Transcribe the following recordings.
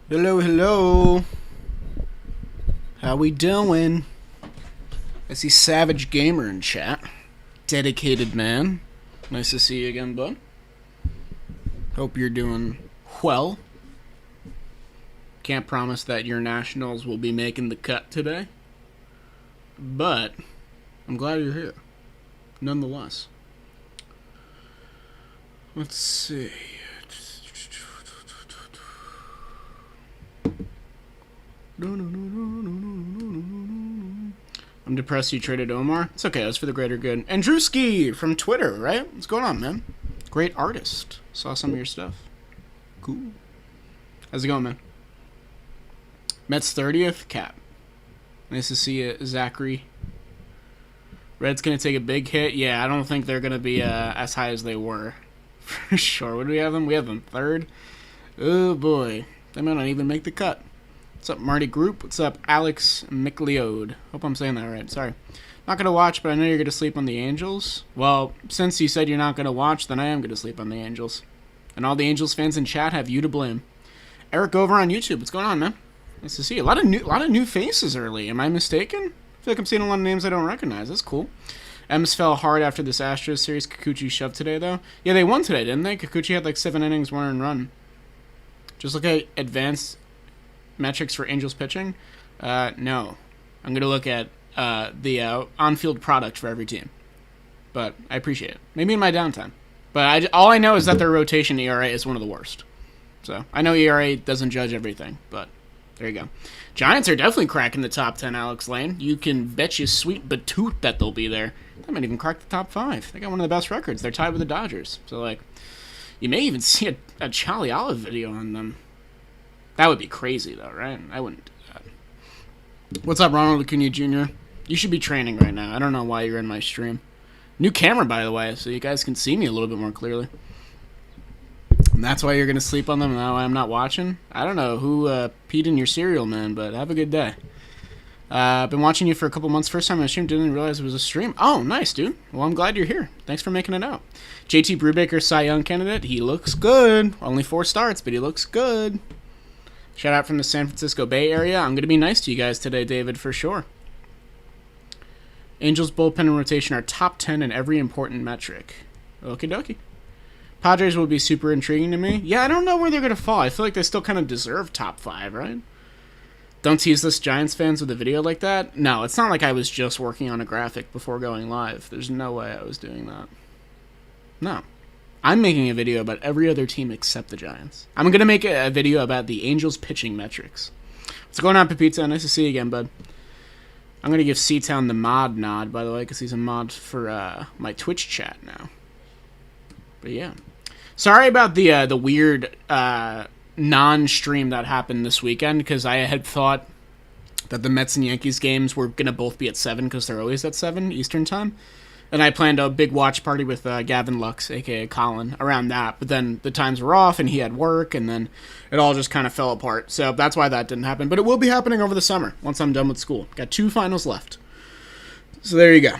Hello, hello. How we doing? I see Savage Gamer in chat. Dedicated man. Nice to see you again, bud. Hope you're doing well. Can't promise that your Nationals will be making the cut today, but I'm glad you're here, nonetheless. Let's see. I'm depressed you traded Omar. It's okay, that's for the greater good. And Drewski from Twitter, right? What's going on, man? Great artist. Saw some of your stuff. Cool. How's it going, man? Mets 30th? Cap. Nice to see you, Zachary. Red's going to take a big hit. Yeah, I don't think they're going to be as high as they were. For sure. What do we have them? We have them third. Oh, boy. They might not even make the cut. What's up, Marty Group? What's up, Alex McLeod? Hope I'm saying that right. Sorry. Not going to watch, but I know you're going to sleep on the Angels. Well, since you said you're not going to watch, then I am going to sleep on the Angels. And all the Angels fans in chat have you to blame. Eric over on YouTube. What's going on, man? Nice to see you. A lot of new faces early. Am I mistaken? I feel like I'm seeing a lot of names I don't recognize. That's cool. M's fell hard after this Astros series. Kikuchi shoved today, though. Yeah, they won today, didn't they? Kikuchi had like 7 innings, 1 earned run. Just look at advanced metrics for Angels pitching. No. I'm going to look at the on-field product for every team. But I appreciate it. Maybe in my downtime. But all I know is that their rotation ERA is one of the worst. So I know ERA doesn't judge everything, but there you go. Giants are definitely cracking the top 10, Alex Lane. You can bet you sweet batoot that they'll be there. They might even crack the top 5. They got one of the best records. They're tied with the Dodgers. So, like, you may even see a Charlie Olive video on them. That would be crazy, though, right? I wouldn't do that. What's up, Ronald Acuna Jr.? You should be training right now. I don't know why you're in my stream. New camera, by the way, so you guys can see me a little bit more clearly. And that's why you're going to sleep on them and that's why I'm not watching? I don't know who peed in your cereal, man, but have a good day. I've been watching you for a couple months. First time I streamed, didn't realize it was a stream. Oh, nice, dude. Well, I'm glad you're here. Thanks for making it out. JT Brubaker, Cy Young candidate. He looks good. Only 4 starts, but he looks good. Shout out from the San Francisco Bay Area. I'm going to be nice to you guys today, David, for sure. Angels bullpen and rotation are top 10 in every important metric. Okie dokie. Padres will be super intriguing to me. Yeah, I don't know where they're going to fall. I feel like they still kind of deserve top 5, right? Don't tease us Giants fans with a video like that. No, it's not like I was just working on a graphic before going live. There's no way I was doing that. No. I'm making a video about every other team except the Giants. I'm going to make a video about the Angels pitching metrics. What's going on, Pepita? Nice to see you again, bud. I'm going to give C-Town the mod nod, by the way, because he's a mod for my Twitch chat now. But yeah. Sorry about the weird non-stream that happened this weekend, because I had thought that the Mets and Yankees games were going to both be at 7, because they're always at 7 Eastern time. And I planned a big watch party with Gavin Lux, a.k.a. Colin, around that. But then the times were off, and he had work, and then it all just kind of fell apart. So that's why that didn't happen. But it will be happening over the summer, once I'm done with school. Got 2 finals left. So there you go.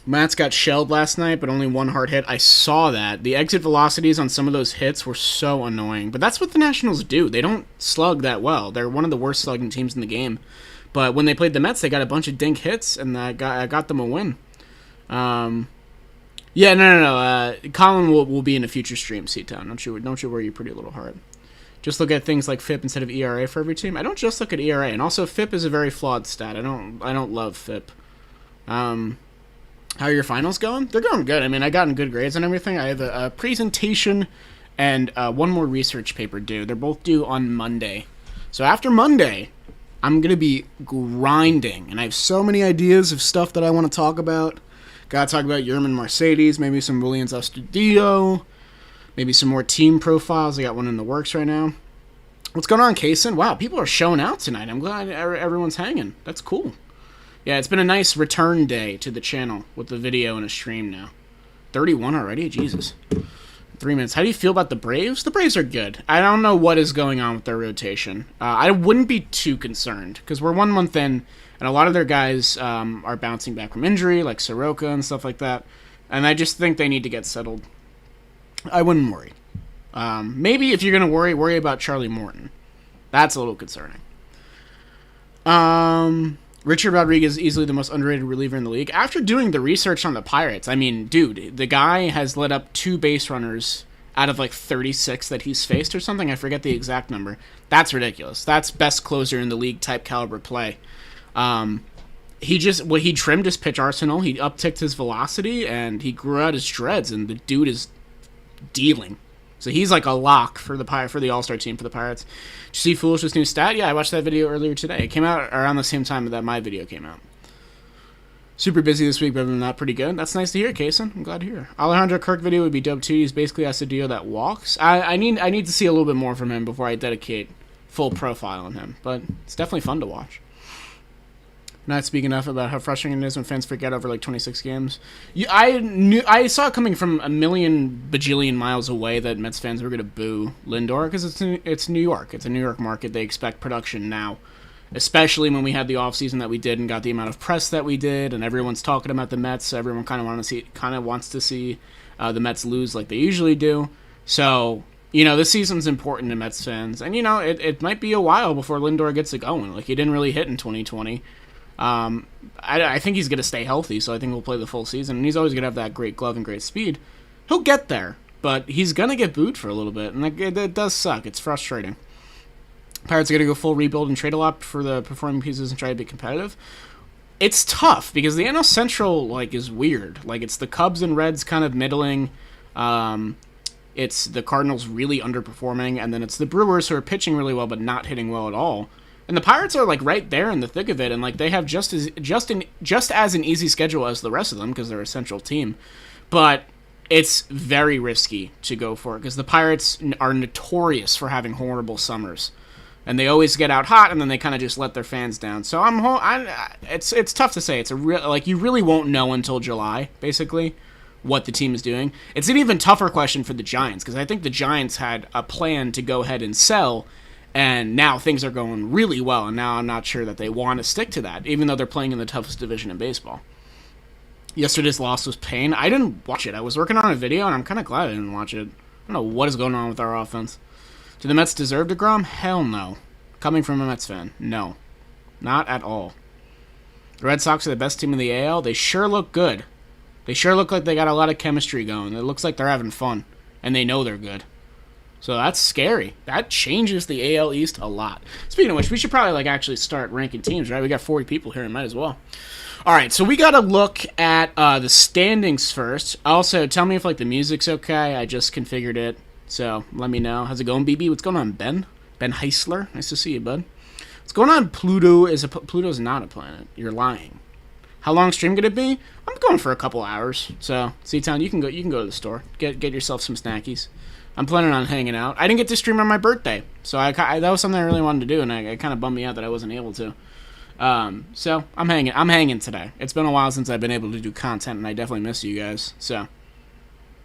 Mats got shelled last night, but only 1 hard hit. I saw that. The exit velocities on some of those hits were so annoying. But that's what the Nationals do. They don't slug that well. They're one of the worst slugging teams in the game. But when they played the Mets, they got a bunch of dink hits, and that got them a win. Yeah, no. Colin will be in a future stream, C-Town. Don't you worry your pretty little heart. Just look at things like FIP instead of ERA for every team. I don't just look at ERA, and also FIP is a very flawed stat. I don't love FIP. How are your finals going? They're going good. I mean, I gotten good grades and everything. I have a presentation and 1 more research paper due. They're both due on Monday. So after Monday, I'm going to be grinding, and I have so many ideas of stuff that I want to talk about. Gotta talk about Yerman Mercedes, maybe some Williams Astudillo, maybe some more team profiles. I got one in the works right now. What's going on, Kaysen? Wow, people are showing out tonight. I'm glad everyone's hanging. That's cool. Yeah, it's been a nice return day to the channel with the video and a stream now. 31 already? Jesus. 3 minutes. How do you feel about the Braves? The Braves are good. I don't know what is going on with their rotation. I wouldn't be too concerned, because we're 1 month in, and a lot of their guys are bouncing back from injury, like Soroka and stuff like that. And I just think they need to get settled. I wouldn't worry. Maybe if you're going to worry about Charlie Morton. That's a little concerning. Richard Rodriguez, easily the most underrated reliever in the league. After doing the research on the Pirates, I mean, dude, the guy has let up 2 base runners out of like 36 that he's faced or something. I forget the exact number. That's ridiculous. That's best closer in the league type caliber play. He trimmed his pitch arsenal. He upticked his velocity and he grew out his dreads. And the dude is dealing. So he's like a lock for the All-Star team for the Pirates. Did you see Foolish's new stat? Yeah, I watched that video earlier today. It came out around the same time that my video came out. Super busy this week, but other than that, pretty good. That's nice to hear, Kaysen. I'm glad to hear. Alejandro Kirk video would be dope too. He's basically Astudillo that walks. I need to see a little bit more from him before I dedicate full profile on him. But it's definitely fun to watch. Not speak enough about how frustrating it is when fans forget over like 26 games. I saw it coming from a million bajillion miles away that Mets fans were going to boo Lindor because it's New York. It's a New York market. They expect production now, especially when we had the offseason that we did and got the amount of press that we did, and everyone's talking about the Mets. So everyone kind of wants to see the Mets lose like they usually do. So this season's important to Mets fans, and it might be a while before Lindor gets it going. Like he didn't really hit in 2020. I think he's going to stay healthy, so I think he'll play the full season. And he's always going to have that great glove and great speed. He'll get there, but he's going to get booed for a little bit, and it does suck. It's frustrating. Pirates are going to go full rebuild and trade a lot for the performing pieces and try to be competitive. It's tough because the NL Central is weird. It's the Cubs and Reds kind of middling. It's the Cardinals really underperforming, and then it's the Brewers who are pitching really well but not hitting well at all. And the Pirates are right there in the thick of it, and they have just as an easy schedule as the rest of them because they're a central team. But it's very risky to go for it because the Pirates are notorious for having horrible summers, and they always get out hot and then they kind of just let their fans down. So it's tough to say. It's you really won't know until July basically what the team is doing. It's an even tougher question for the Giants because I think the Giants had a plan to go ahead and sell. And now things are going really well, and now I'm not sure that they want to stick to that, even though they're playing in the toughest division in baseball. Yesterday's loss was pain. I didn't watch it. I was working on a video, and I'm kind of glad I didn't watch it. I don't know what is going on with our offense. Do the Mets deserve DeGrom? Hell no. Coming from a Mets fan, no. Not at all. The Red Sox are the best team in the AL. They sure look good. They sure look like they got a lot of chemistry going. It looks like they're having fun, and they know they're good. So that's scary. That changes the AL East a lot. Speaking of which, we should probably actually start ranking teams, right? We got 40 people here, and might as well. All right, so we got to look at the standings first. Also, tell me if the music's okay. I just configured it, so let me know. How's it going, BB? What's going on, Ben? Ben Heisler? Nice to see you, bud. What's going on? Pluto's not a planet. You're lying. How long stream could it be? I'm going for a couple hours. So, C-Town, you can go to the store. Get yourself some snackies. I'm planning on hanging out. I didn't get to stream on my birthday, so that was something I really wanted to do, and it kind of bummed me out that I wasn't able to. So I'm hanging today. It's been a while since I've been able to do content, and I definitely miss you guys. So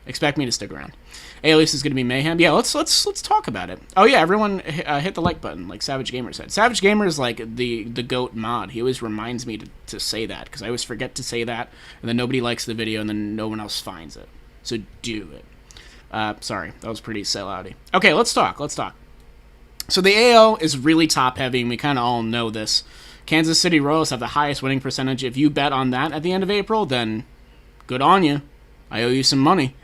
expect me to stick around. ALS is going to be mayhem. Yeah, let's talk about it. Oh yeah, everyone hit the like button, like Savage Gamer said. Savage Gamer is the GOAT mod. He always reminds me to say that because I always forget to say that, and then nobody likes the video, and then no one else finds it. So do it. Sorry, that was pretty sellouty. Okay, let's talk. So the AL is really top-heavy, and we kind of all know this. Kansas City Royals have the highest winning percentage. If you bet on that at the end of April, then good on you. I owe you some money.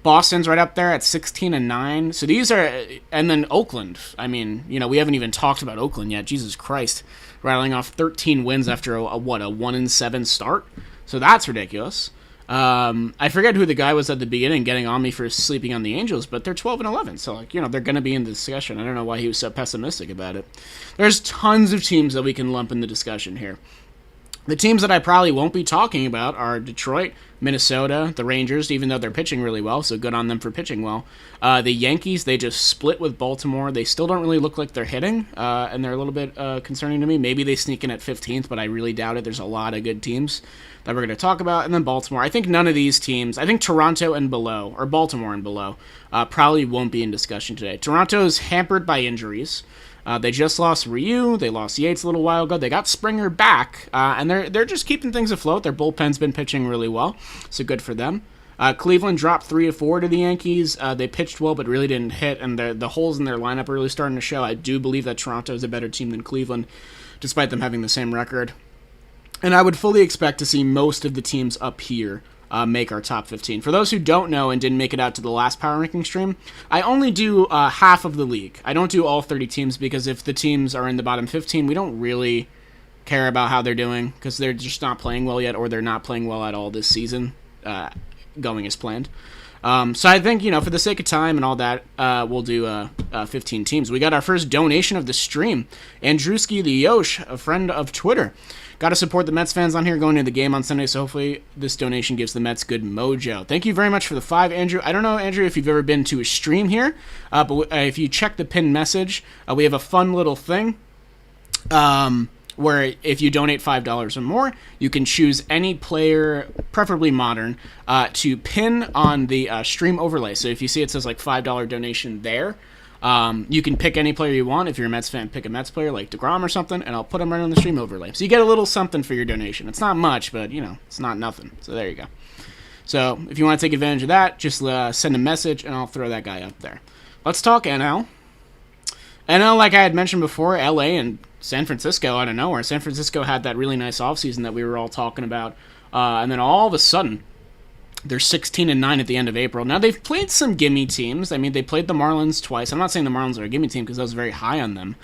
Boston's right up there at 16-9. So these are, and then Oakland. I mean, we haven't even talked about Oakland yet. Jesus Christ, rattling off 13 wins after a 1-7 start. So that's ridiculous. I forget who the guy was at the beginning getting on me for sleeping on the Angels, but they're 12-11, so they're going to be in the discussion. I don't know why he was so pessimistic about it. There's tons of teams that we can lump in the discussion here. The teams that I probably won't be talking about are Detroit, Minnesota, the Rangers, even though they're pitching really well, so good on them for pitching well. The Yankees, they just split with Baltimore. They still don't really look like they're hitting, and they're a little bit concerning to me. Maybe they sneak in at 15th, but I really doubt it. There's a lot of good teams that we're going to talk about. And then Baltimore. I think none of these teams, I think Toronto and below, or Baltimore and below, probably won't be in discussion today. Toronto's hampered by injuries. They just lost Ryu. They lost Yates a little while ago. They got Springer back, and they're just keeping things afloat. Their bullpen's been pitching really well, so good for them. Cleveland dropped 3-4 to the Yankees. They pitched well, but really didn't hit, and the holes in their lineup are really starting to show. I do believe that Toronto is a better team than Cleveland, despite them having the same record. And I would fully expect to see most of the teams up here make our top 15. For those who don't know and didn't make it out to the last power ranking stream, I only do half of the league. I don't do all 30 teams because if the teams are in the bottom 15, we don't really care about how they're doing because they're just not playing well yet, or they're not playing well at all this season, going as planned. So I think, for the sake of time and all that, we'll do 15 teams. We got our first donation of the stream. Andrewski the Yosh, a friend of Twitter. Got to support the Mets fans on here going to the game on Sunday, so hopefully this donation gives the Mets good mojo. Thank you very much for the 5, Andrew. I don't know, Andrew, if you've ever been to a stream here, but if you check the pinned message, we have a fun little thing where if you donate $5 or more, you can choose any player, preferably modern, to pin on the stream overlay. So if you see it says like $5 donation there, you can pick any player you want. If you're a Mets fan, pick a Mets player like DeGrom or something, and I'll put them right on the stream overlay. So you get a little something for your donation. It's not much, but, it's not nothing. So there you go. So if you want to take advantage of that, just send a message, and I'll throw that guy up there. Let's talk NL. NL, like I had mentioned before, LA and San Francisco out of nowhere. San Francisco had that really nice offseason that we were all talking about, and then all of a sudden, they're 16-9 at the end of April. Now, they've played some gimme teams. I mean, they played the Marlins twice. I'm not saying the Marlins are a gimme team because I was very high on them.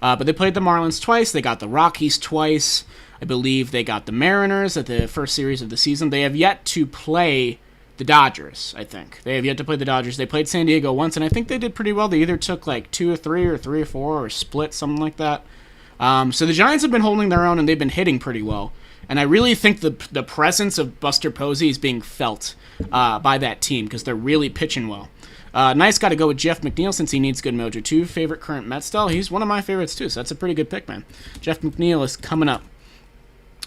But they played the Marlins twice. They got the Rockies twice. I believe they got the Mariners at the first series of the season. They have yet to play the Dodgers, I think. They have yet to play the Dodgers. They played San Diego once, and I think they did pretty well. They either took like 2-3 or 3-4 or split, something like that. So the Giants have been holding their own, and they've been hitting pretty well. And I really think the presence of Buster Posey is being felt by that team because they're really pitching well. Nice got to go with Jeff McNeil since he needs good mojo too. Favorite current Mets style? He's one of my favorites too, so that's a pretty good pick, man. Jeff McNeil is coming up.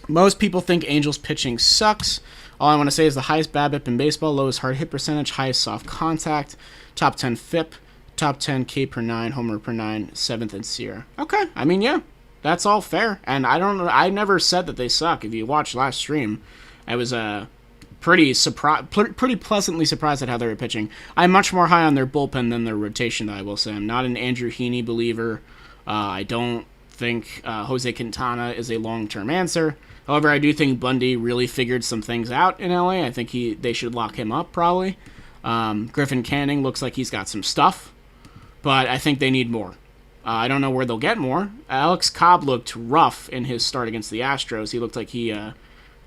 Most people think Angels pitching sucks. All I want to say is the highest BABIP in baseball, lowest hard hit percentage, highest soft contact, top 10 FIP, top 10 K per 9, homer per 9, 7th in SEER. Okay, I mean, yeah. That's all fair, and I never said that they suck. If you watched last stream, I was pretty pleasantly surprised at how they were pitching. I'm much more high on their bullpen than their rotation, though, I will say. I'm not an Andrew Heaney believer. I don't think Jose Quintana is a long-term answer. However, I do think Bundy really figured some things out in LA. I think they should lock him up, probably. Griffin Canning looks like he's got some stuff, but I think they need more. I don't know where they'll get more. Alex Cobb looked rough in his start against the Astros. He looked like I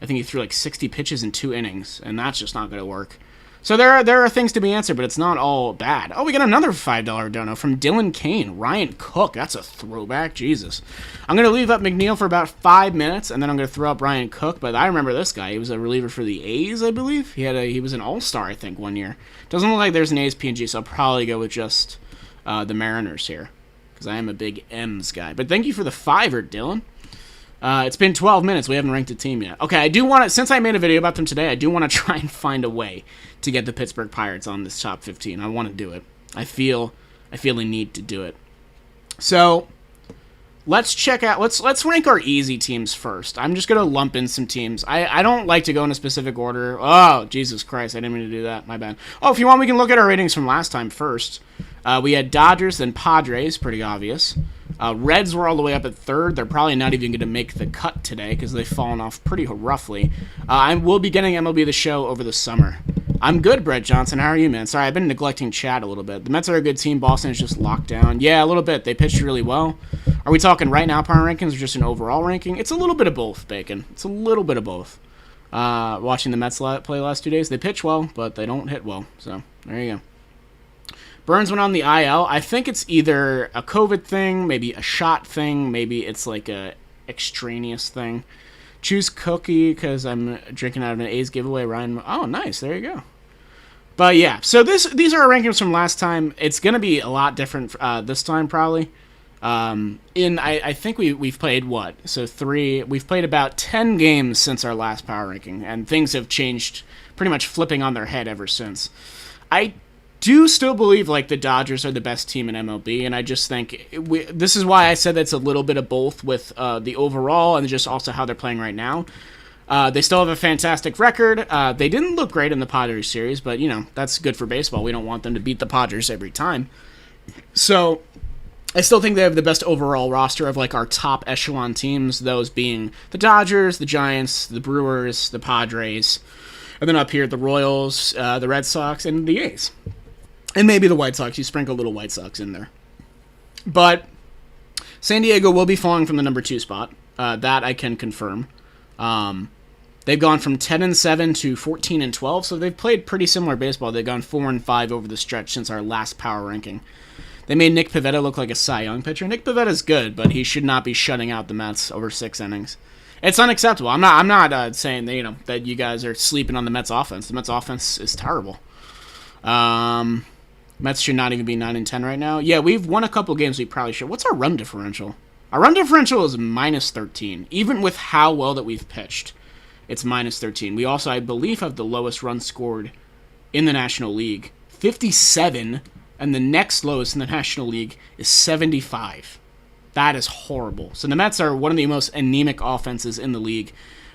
think he threw like 60 pitches in 2 innings, and that's just not going to work. So there are things to be answered, but it's not all bad. Oh, we got another $5 dono from Dylan Kane. Ryan Cook, that's a throwback. Jesus. I'm going to leave up McNeil for about 5 minutes, and then I'm going to throw up Ryan Cook, but I remember this guy. He was a reliever for the A's, I believe. He was an all-star, I think, one year. Doesn't look like there's an A's PNG, so I'll probably go with just the Mariners here, because I am a big M's guy. But thank you for the $5, Dylan. It's been 12 minutes. We haven't ranked a team yet. Okay, I do want to, since I made a video about them today, I do want to try and find a way to get the Pittsburgh Pirates on this top 15. I want to do it. I feel a need to do it. So, let's check out, let's rank our easy teams first. I'm just going to lump in some teams. I don't like to go in a specific order. Oh, Jesus Christ, I didn't mean to do that. My bad. Oh, if you want, we can look at our ratings from last time first. We had Dodgers, then Padres, pretty obvious. Reds were all the way up at 3rd. They're probably not even going to make the cut today because they've fallen off pretty roughly. I will be getting MLB The Show over the summer. I'm good, Brett Johnson. How are you, man? Sorry, I've been neglecting chat a little bit. The Mets are a good team. Boston is just locked down. Yeah, a little bit. They pitched really well. Are we talking right now power rankings or just an overall ranking? It's a little bit of both, Bacon. It's a little bit of both. Watching the Mets play last 2 days, they pitch well, but they don't hit well. So, there you go. Burns went on the IL. I think it's either a COVID thing, maybe a shot thing, maybe it's like a extraneous thing. Choose Cookie because I'm drinking out of an A's giveaway. Ryan, oh, nice. There you go. But yeah, so these are our rankings from last time. It's going to be a lot different this time probably. I think we've played what? So we've played about 10 games since our last power ranking, and things have changed, pretty much flipping on their head ever since. I do still believe like the Dodgers are the best team in MLB, and I just think this is why I said that's a little bit of both with the overall and just also how they're playing right now. They still have a fantastic record. They didn't look great in the Padres series, but, that's good for baseball. We don't want them to beat the Padres every time. So I still think they have the best overall roster of, our top echelon teams, those being the Dodgers, the Giants, the Brewers, the Padres, and then up here, the Royals, the Red Sox, and the A's. And maybe the White Sox. You sprinkle a little White Sox in there. But San Diego will be falling from the number 2 spot. That I can confirm. They've gone from 10-7 to 14-12, so they've played pretty similar baseball. They've gone 4-5 over the stretch since our last power ranking. They made Nick Pivetta look like a Cy Young pitcher. Nick Pivetta's good, but he should not be shutting out the Mets over 6 innings. It's unacceptable. I'm not saying that, that you guys are sleeping on the Mets offense. The Mets offense is terrible. Mets should not even be 9-10 right now. Yeah, we've won a couple games we probably should. What's our run differential? Our run differential is -13, even with how well that we've pitched. It's -13. We also, I believe, have the lowest runs scored in the National League, 57, and the next lowest in the National League is 75. That is horrible. So the Mets are one of the most anemic offenses in the league.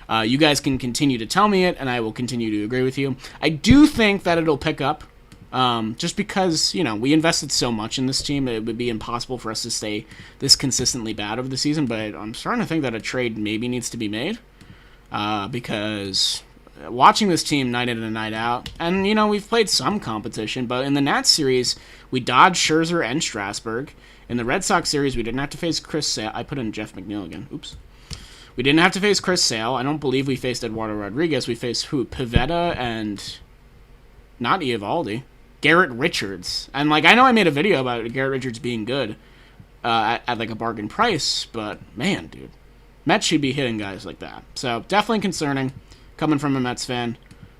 You guys can continue to tell me it, and I will continue to agree with you. I do think that it'll pick up, just because, we invested so much in this team, it would be impossible for us to stay this consistently bad over the season, but I'm starting to think that a trade maybe needs to be made. Because watching this team night in and night out, and, we've played some competition, but in the Nats series, we dodged Scherzer and Strasburg. In the Red Sox series, we didn't have to face Chris Sale. I put in Jeff McNeil again. Oops. We didn't have to face Chris Sale. I don't believe we faced Eduardo Rodriguez. We faced who? Pivetta and not Eovaldi. Garrett Richards. And, I know I made a video about Garrett Richards being good at a bargain price, but, man, dude. Mets should be hitting guys like that. So, definitely concerning, coming from a Mets fan.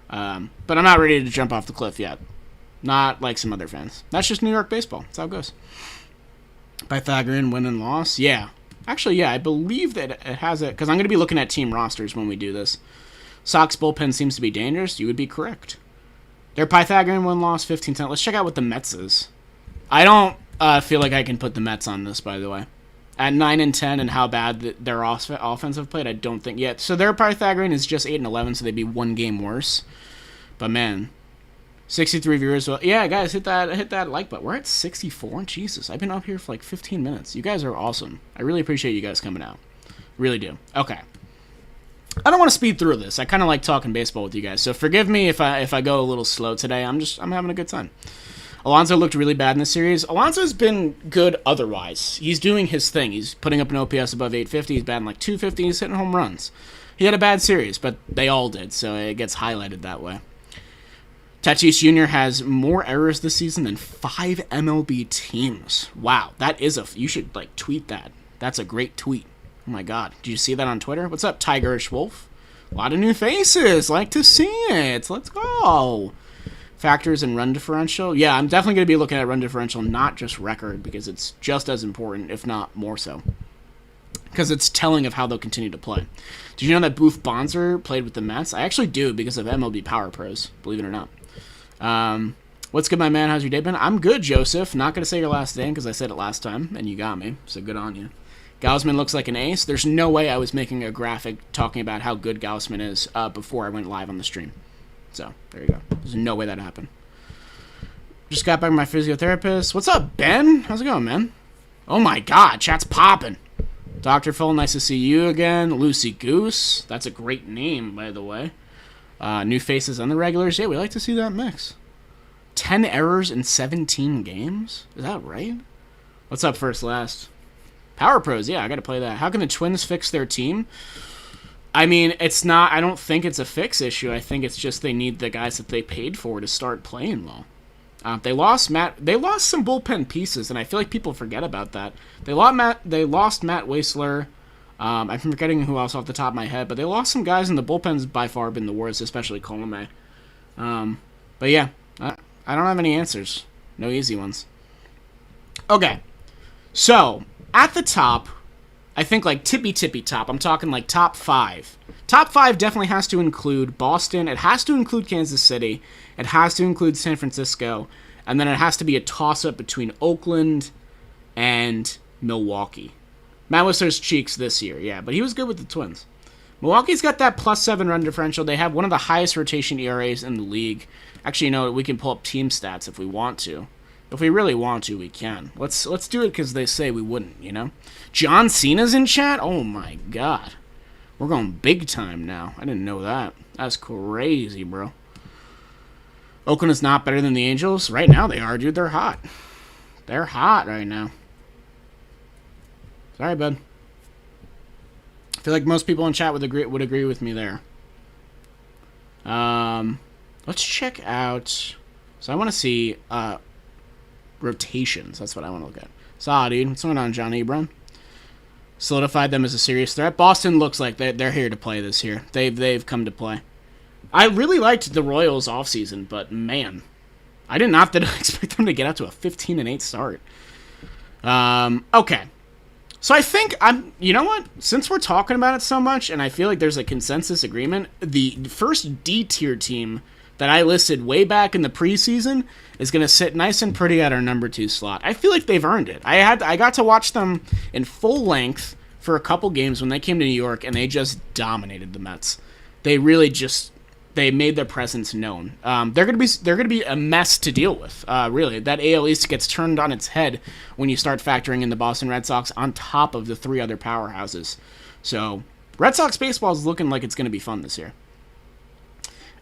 But I'm not ready to jump off the cliff yet. Not like some other fans. That's just New York baseball. That's how it goes. Pythagorean win and loss? Yeah. Actually, yeah, I believe that it has it, because I'm going to be looking at team rosters when we do this. Sox bullpen seems to be dangerous. You would be correct. Their Pythagorean win-loss, 15-10. Let's check out what the Mets is. I don't feel like I can put the Mets on this, by the way. At 9-10 and how bad their offense have played, I don't think yet. So their Pythagorean is just 8-11, so they'd be one game worse. But, man, 63 viewers. Well, yeah, guys, hit that like button. We're at 64. Jesus, I've been up here for 15 minutes. You guys are awesome. I really appreciate you guys coming out. Really do. Okay. I don't want to speed through this. I kind of like talking baseball with you guys, so forgive me if I go a little slow today. I'm having a good time. Alonso looked really bad in this series. Alonso's been good otherwise. He's doing his thing. He's putting up an OPS above 850. He's batting 250. He's hitting home runs. He had a bad series, but they all did, so it gets highlighted that way. Tatis Jr. has more errors this season than 5 MLB teams. Wow, that is you should tweet that. That's a great tweet. Oh my God, did you see that on Twitter? What's up, Tigerish Wolf? A lot of new faces. Like to see it. Let's go. Factors and run differential. Yeah, I'm definitely going to be looking at run differential, not just record, because it's just as important, if not more so. Because it's telling of how they'll continue to play. Did you know that Booth Bonser played with the Mets? I actually do, because of MLB Power Pros, believe it or not. What's good, my man? How's your day been? I'm good, Joseph. Not going to say your last name, because I said it last time, and you got me, so good on you. Gausman looks like an ace. There's no way I was making a graphic talking about how good Gausman is before I went live on the stream. So, there you go. There's no way that happened. Just got back from my physiotherapist. What's up, Ben? How's it going, man? Oh my God, chat's popping. Dr. Phil, nice to see you again. Lucy Goose. That's a great name, by the way. New faces on the regulars. Yeah, we like to see that mix. 10 errors in 17 games? Is that right? What's up, first last? Power Pros, yeah, I gotta play that. How can the Twins fix their team? I mean, it's not, I don't think it's a fix issue. I think it's just they need the guys that they paid for to start playing well. They lost some bullpen pieces, and I feel like people forget about that. They lost Matt Waisler. I'm forgetting who else off the top of my head, but they lost some guys, and the bullpen's by far been the worst, especially Colomé. But yeah, I don't have any answers. No easy ones. Okay, so at the top, I think tippy top. I'm talking top 5. Top 5 definitely has to include Boston. It has to include Kansas City. It has to include San Francisco. And then it has to be a toss-up between Oakland and Milwaukee. Matt Whistler's cheeks this year, yeah, but he was good with the Twins. Milwaukee's got that +7 run differential. They have one of the highest rotation ERAs in the league. Actually, you know, we can pull up team stats if we want to. If we really want to, we can. Let's do it because they say we wouldn't, you know? John Cena's in chat? Oh, my God. We're going big time now. I didn't know that. That's crazy, bro. Oakland is not better than the Angels. Right now they are, dude. They're hot. They're hot right now. Sorry, bud. I feel like most people in chat would agree with me there. Let's check out... So I want to see rotations. That's what I want to look at. Saw, dude. What's going on, John Ebron? Solidified them as a serious threat. Boston looks like they're here to play this year. They've come to play. I really liked the Royals offseason, but man, I did not expect them to get out to a 15-8 start. Okay. So I think you know what? Since we're talking about it so much, and I feel like there's a consensus agreement, the first D-tier team that I listed way back in the preseason is going to sit nice and pretty at our number 2 slot. I feel like they've earned it. I got to watch them in full length for a couple games when they came to New York, and they just dominated the Mets. They really just... They made their presence known. They're gonna be a mess to deal with. Really, that AL East gets turned on its head when you start factoring in the Boston Red Sox on top of the 3 other powerhouses. So, Red Sox baseball is looking like it's gonna be fun this year.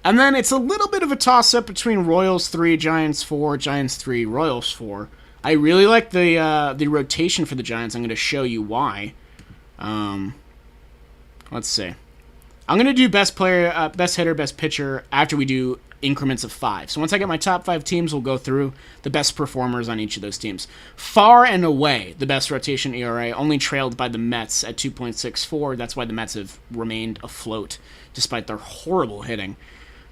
And then it's a little bit of a toss-up between Royals 3, Giants 4, Giants 3, Royals 4. I really like the rotation for the Giants. I'm gonna show you why. Let's see. I'm going to do best player, best hitter, best pitcher after we do increments of 5. So once I get my top 5 teams, we'll go through the best performers on each of those teams. Far and away, the best rotation ERA, only trailed by the Mets at 2.64. That's why the Mets have remained afloat despite their horrible hitting.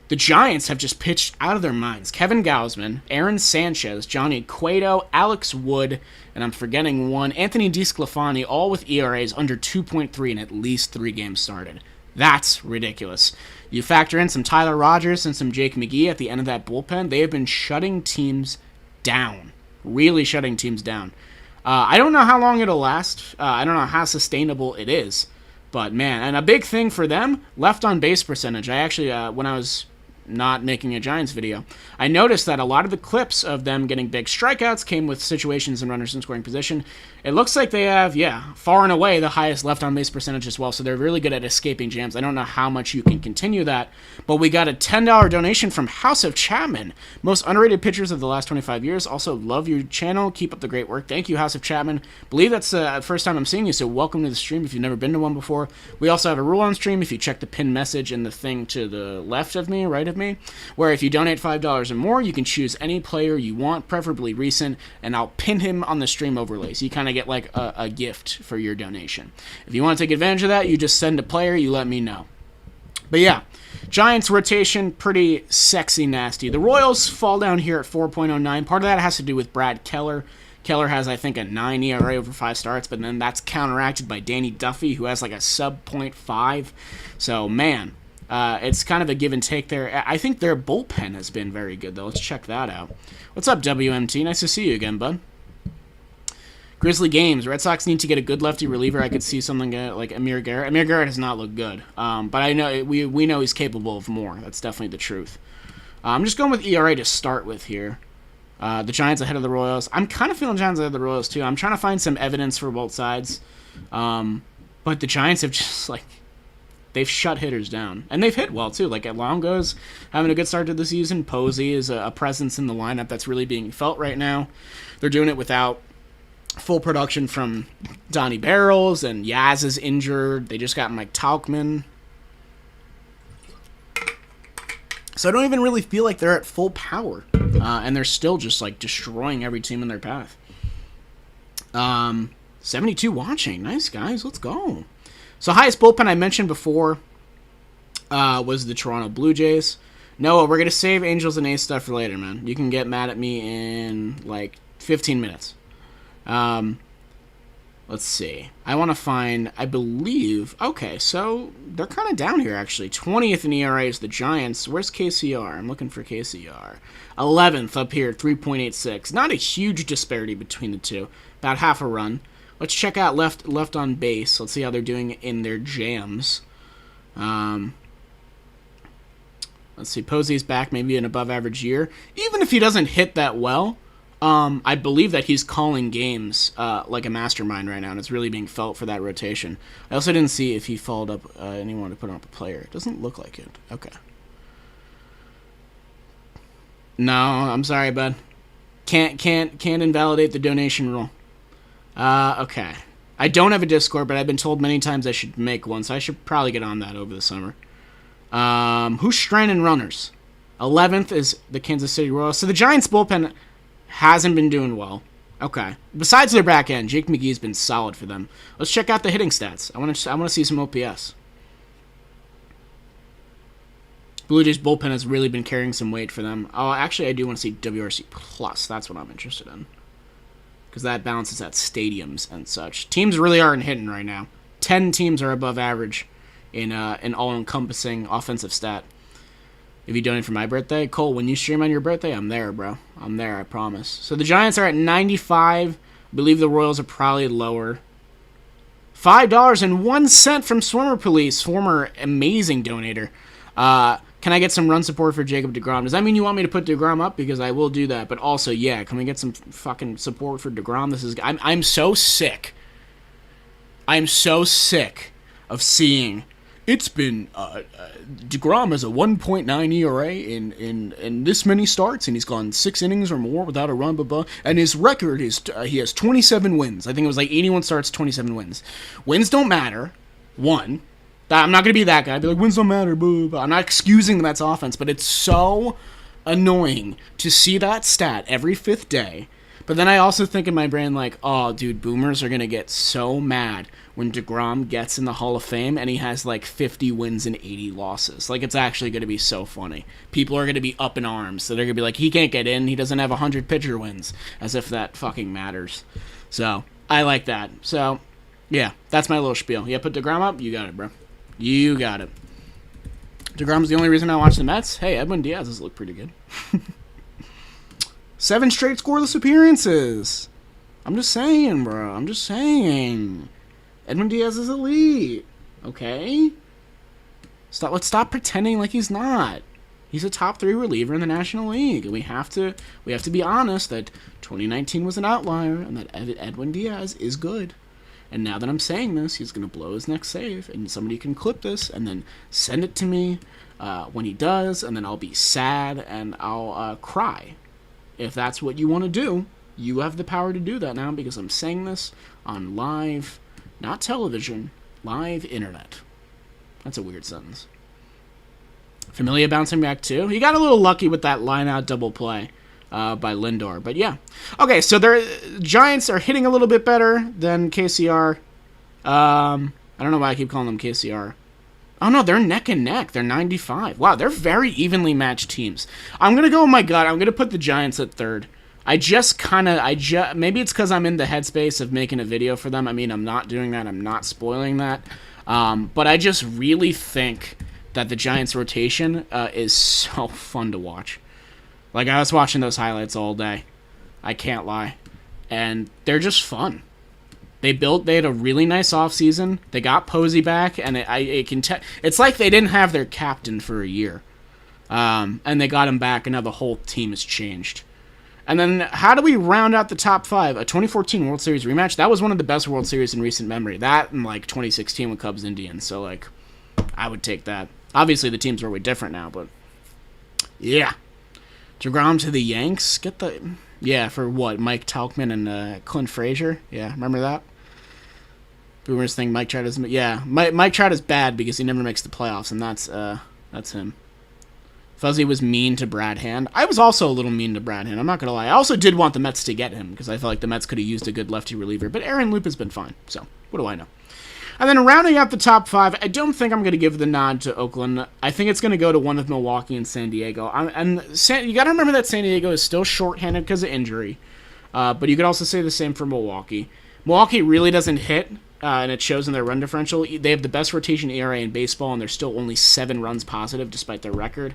The Giants have just pitched out of their minds. Kevin Gausman, Aaron Sanchez, Johnny Cueto, Alex Wood, and I'm forgetting one, Anthony DeSclafani, all with ERAs under 2.3 in at least 3 games started. That's ridiculous. You factor in some Tyler Rogers and some Jake McGee at the end of that bullpen, they have been shutting teams down. Really shutting teams down. I don't know how long it'll last. I don't know how sustainable it is. But, man, and a big thing for them, left on base percentage. I actually, when I was not making a Giants video, I noticed that a lot of the clips of them getting big strikeouts came with situations and runners in scoring position. It looks like they have, far and away the highest left-on-base percentage as well, so they're really good at escaping jams. I don't know how much you can continue that, but we got a $10 donation from House of Chapman. Most underrated pitchers of the last 25 years. Also, love your channel. Keep up the great work. Thank you, House of Chapman. Believe that's the first time I'm seeing you, so welcome to the stream if you've never been to one before. We also have a rule on stream if you check the pinned message in the thing to the left of me, right of me, where if you donate $5 or more, you can choose any player you want, preferably recent, and I'll pin him on the stream overlay. So you kind of get like a gift for your donation. If you want to take advantage of that, you just send a player, you let me know. But yeah, Giants rotation, pretty sexy nasty. The Royals fall down here at 4.09. Part of that has to do with Brad Keller. Keller has, I think, a 9 ERA over 5 starts, but then that's counteracted by Danny Duffy, who has like a sub .5. So, man, it's kind of a give and take there. I think their bullpen has been very good, though. Let's check that out. What's up, WMT? Nice to see you again, bud. Grizzly Games. Red Sox need to get a good lefty reliever. I could see something like Amir Garrett. Amir Garrett has not looked good, but I know we know he's capable of more. That's definitely the truth. I'm just going with ERA to start with here. The Giants ahead of the Royals. I'm kind of feeling Giants ahead of the Royals, too. I'm trying to find some evidence for both sides. But the Giants have just, they've shut hitters down. And they've hit well, too. Like, Longo's having a good start to the season. Posey is a presence in the lineup that's really being felt right now. They're doing it without full production from Donnie Barrels, and Yaz is injured. They just got Mike Tauchman. So I don't even really feel like they're at full power. And they're still just, destroying every team in their path. 72 watching. Nice, guys. Let's go. So highest bullpen I mentioned before was the Toronto Blue Jays. Noah, we're going to save Angels and A's stuff for later, man. You can get mad at me in, 15 minutes. Let's see. I want to find, I believe, okay, so they're kind of down here, actually. 20th in ERA is the Giants. Where's KCR? I'm looking for KCR. 11th up here, 3.86. Not a huge disparity between the two. About half a run. Let's check out left on base. Let's see how they're doing in their jams. Um, let's see. Posey's back, maybe an above-average year. Even if he doesn't hit that well, I believe that he's calling games like a mastermind right now, and it's really being felt for that rotation. I also didn't see if he followed up anyone to put up a player. It doesn't look like it. Okay. No, I'm sorry, bud. Can't invalidate the donation rule. Okay. I don't have a Discord, but I've been told many times I should make one, so I should probably get on that over the summer. Who's stranding runners? 11th is the Kansas City Royals. So the Giants bullpen hasn't been doing well. Okay. Besides their back end, Jake McGee's been solid for them. Let's check out the hitting stats. I want to see some OPS. Blue Jays bullpen has really been carrying some weight for them. Oh, actually, I do want to see WRC plus. That's what I'm interested in, because that balances at stadiums and such. Teams really aren't hitting right now. 10 teams are above average in all-encompassing offensive stat. If you donate for my birthday, Cole, when you stream on your birthday, I'm there, bro. I'm there, I promise. So the Giants are at 95. I believe the Royals are probably lower. $5.01 from Swimmer Police, former amazing donator. Can I get some run support for Jacob deGrom? Does that mean you want me to put deGrom up? Because I will do that. But also, yeah, can we get some fucking support for deGrom? I'm so sick. I'm so sick of seeing. It's been deGrom has a 1.9 ERA in this many starts, and he's gone 6 innings or more without a run, and his record is he has 27 wins. I think it was like 81 starts, 27 wins. Wins don't matter. One. I'm not going to be that guy. I'd be like, wins don't matter, boo. I'm not excusing the Mets offense, but it's so annoying to see that stat every 5th day. But then I also think in my brain, like, oh, dude, boomers are going to get so mad when deGrom gets in the Hall of Fame and he has like 50 wins and 80 losses. Like, it's actually going to be so funny. People are going to be up in arms. So they're going to be like, he can't get in. He doesn't have 100 pitcher wins. As if that fucking matters. So, I like that. So, yeah, that's my little spiel. Yeah, put deGrom up. You got it, bro. You got it. deGrom's the only reason I watch the Mets. Hey, Edwin Diaz has looked pretty good. 7 straight scoreless appearances. I'm just saying, bro. I'm just saying. Edwin Diaz is elite. Okay? Let's stop pretending like he's not. He's a top 3 reliever in the National League. We have to be honest that 2019 was an outlier and that Edwin Diaz is good. And now that I'm saying this, he's going to blow his next save, and somebody can clip this and then send it to me when he does, and then I'll be sad and I'll cry. If that's what you want to do, you have the power to do that now, because I'm saying this on live, not television, live internet. That's a weird sentence. Familia bouncing back too. He got a little lucky with that line-out double play by Lindor. But yeah. Okay, so the Giants are hitting a little bit better than KCR. I don't know why I keep calling them KCR. Oh, no, they're neck and neck. They're 95. Wow, they're very evenly matched teams. I'm going to go with my gut. I'm going to put the Giants at 3rd. Maybe it's because I'm in the headspace of making a video for them. I mean, I'm not doing that. I'm not spoiling that. But I just really think that the Giants' rotation is so fun to watch. Like, I was watching those highlights all day. I can't lie. And they're just fun. They had a really nice offseason. They got Posey back, and it's like they didn't have their captain for a year. And they got him back, and now the whole team has changed. And then, how do we round out the top 5? A 2014 World Series rematch? That was one of the best World Series in recent memory. That and, 2016 with Cubs-Indians. So, I would take that. Obviously, the teams are way different now, but... yeah. deGrom to the Yanks? Yeah, for what? Mike Tauchman and Clint Frazier? Yeah, remember that? Boomers think Mike Trout is... yeah, Mike Trout is bad because he never makes the playoffs, and that's him. Fuzzy was mean to Brad Hand. I was also a little mean to Brad Hand, I'm not going to lie. I also did want the Mets to get him because I felt like the Mets could have used a good lefty reliever, but Aaron Loop has been fine, so what do I know? And then rounding out the top 5, I don't think I'm going to give the nod to Oakland. I think it's going to go to one of Milwaukee and San Diego. You got to remember that San Diego is still shorthanded because of injury, but you could also say the same for Milwaukee. Milwaukee really doesn't hit, and it shows in their run differential. They have the best rotation ERA in baseball, and they're still only 7 runs positive despite their record.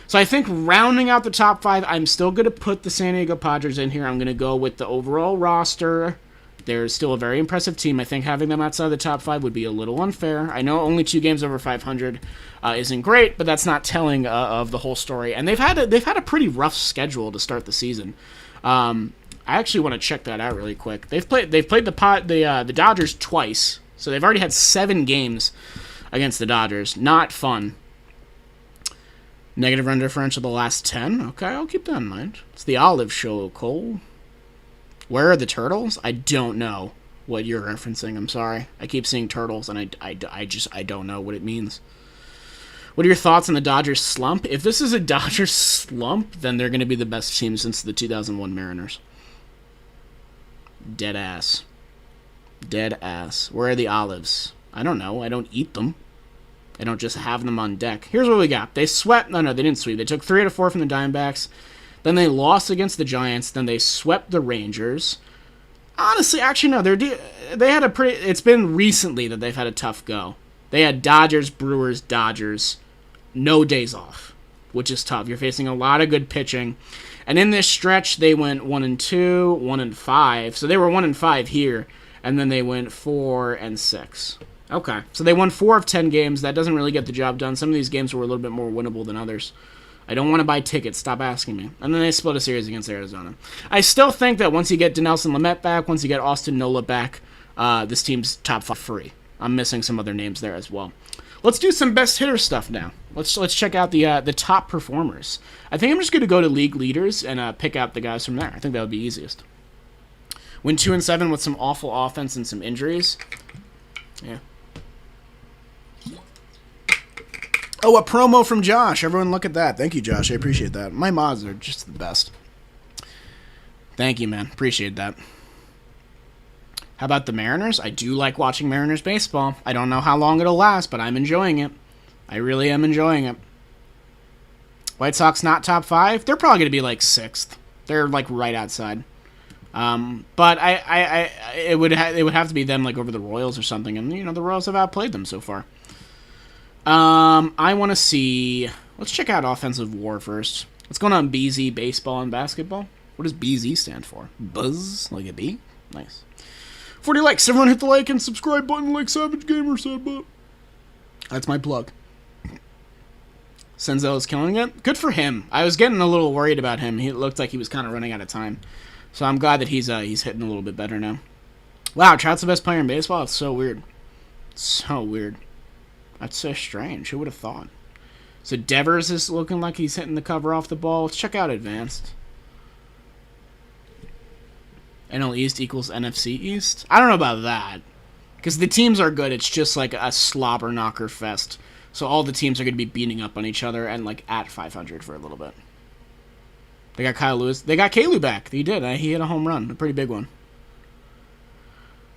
So I think rounding out the top 5, I'm still going to put the San Diego Padres in here. I'm going to go with the overall roster, They're still a very impressive team. I think having them outside the top 5 would be a little unfair. I know only 2 games over 500 isn't great, but that's not telling of the whole story. And they've had a pretty rough schedule to start the season. I actually want to check that out really quick. They've played the Dodgers twice, so they've already had 7 games against the Dodgers. Not fun. Negative run differential the last 10. Okay, I'll keep that in mind. It's the Olive Show, Cole. Where are the turtles? I don't know what you're referencing. I'm sorry. I keep seeing turtles, and I don't know what it means. What are your thoughts on the Dodgers slump? If this is a Dodgers slump, then they're going to be the best team since the 2001 Mariners. Dead ass. Dead ass. Where are the olives? I don't know. I don't eat them. I don't just have them on deck. Here's what we got. They swept. No, they didn't sweep. They took 3 out of 4 from the Diamondbacks. Then they lost against the Giants. Then they swept the Rangers. Honestly, actually, no. They had a pretty... It's been recently that they've had a tough go. They had Dodgers, Brewers, Dodgers. No days off, which is tough. You're facing a lot of good pitching. And in this stretch, they went 1-2, 1-5. So they were 1-5 here. And then they went 4-6. Okay. So they won 4 of 10 games. That doesn't really get the job done. Some of these games were a little bit more winnable than others. I don't want to buy tickets. Stop asking me. And then they split a series against Arizona. I still think that once you get Dinelson Lamet back, once you get Austin Nola back, this team's top 5 free. I'm missing some other names there as well. Let's do some best hitter stuff now. Let's check out the top performers. I think I'm just going to go to league leaders and pick out the guys from there. I think that would be easiest. Win 2-7 with some awful offense and some injuries. Yeah. Oh, a promo from Josh. Everyone look at that. Thank you, Josh. I appreciate that. My mods are just the best. Thank you, man. Appreciate that. How about the Mariners? I do like watching Mariners baseball. I don't know how long it'll last, but I'm enjoying it. I really am enjoying it. White Sox not top 5? They're probably going to be like 6th. They're like right outside. But it would have to be them like over the Royals or something, and the Royals have outplayed them so far. I want to see... Let's check out Offensive WAR first. What's going on, BZ Baseball and Basketball? What does BZ stand for? Buzz? Like a bee? Nice. 40 likes. Everyone hit the like and subscribe button like Savage Gamer said, but... That's my plug. Senzel is killing it. Good for him. I was getting a little worried about him. He looked like he was kind of running out of time. So I'm glad that he's hitting a little bit better now. Wow, Trout's the best player in baseball? It's so weird. So weird. That's so strange. Who would have thought? So Devers is looking like he's hitting the cover off the ball. Let's check out Advanced. NL East equals NFC East? I don't know about that. Because the teams are good. It's just like a slobber knocker fest. So all the teams are going to be beating up on each other and like at 500 for a little bit. They got Kyle Lewis. They got Kalu back. He did. He hit a home run. A pretty big one.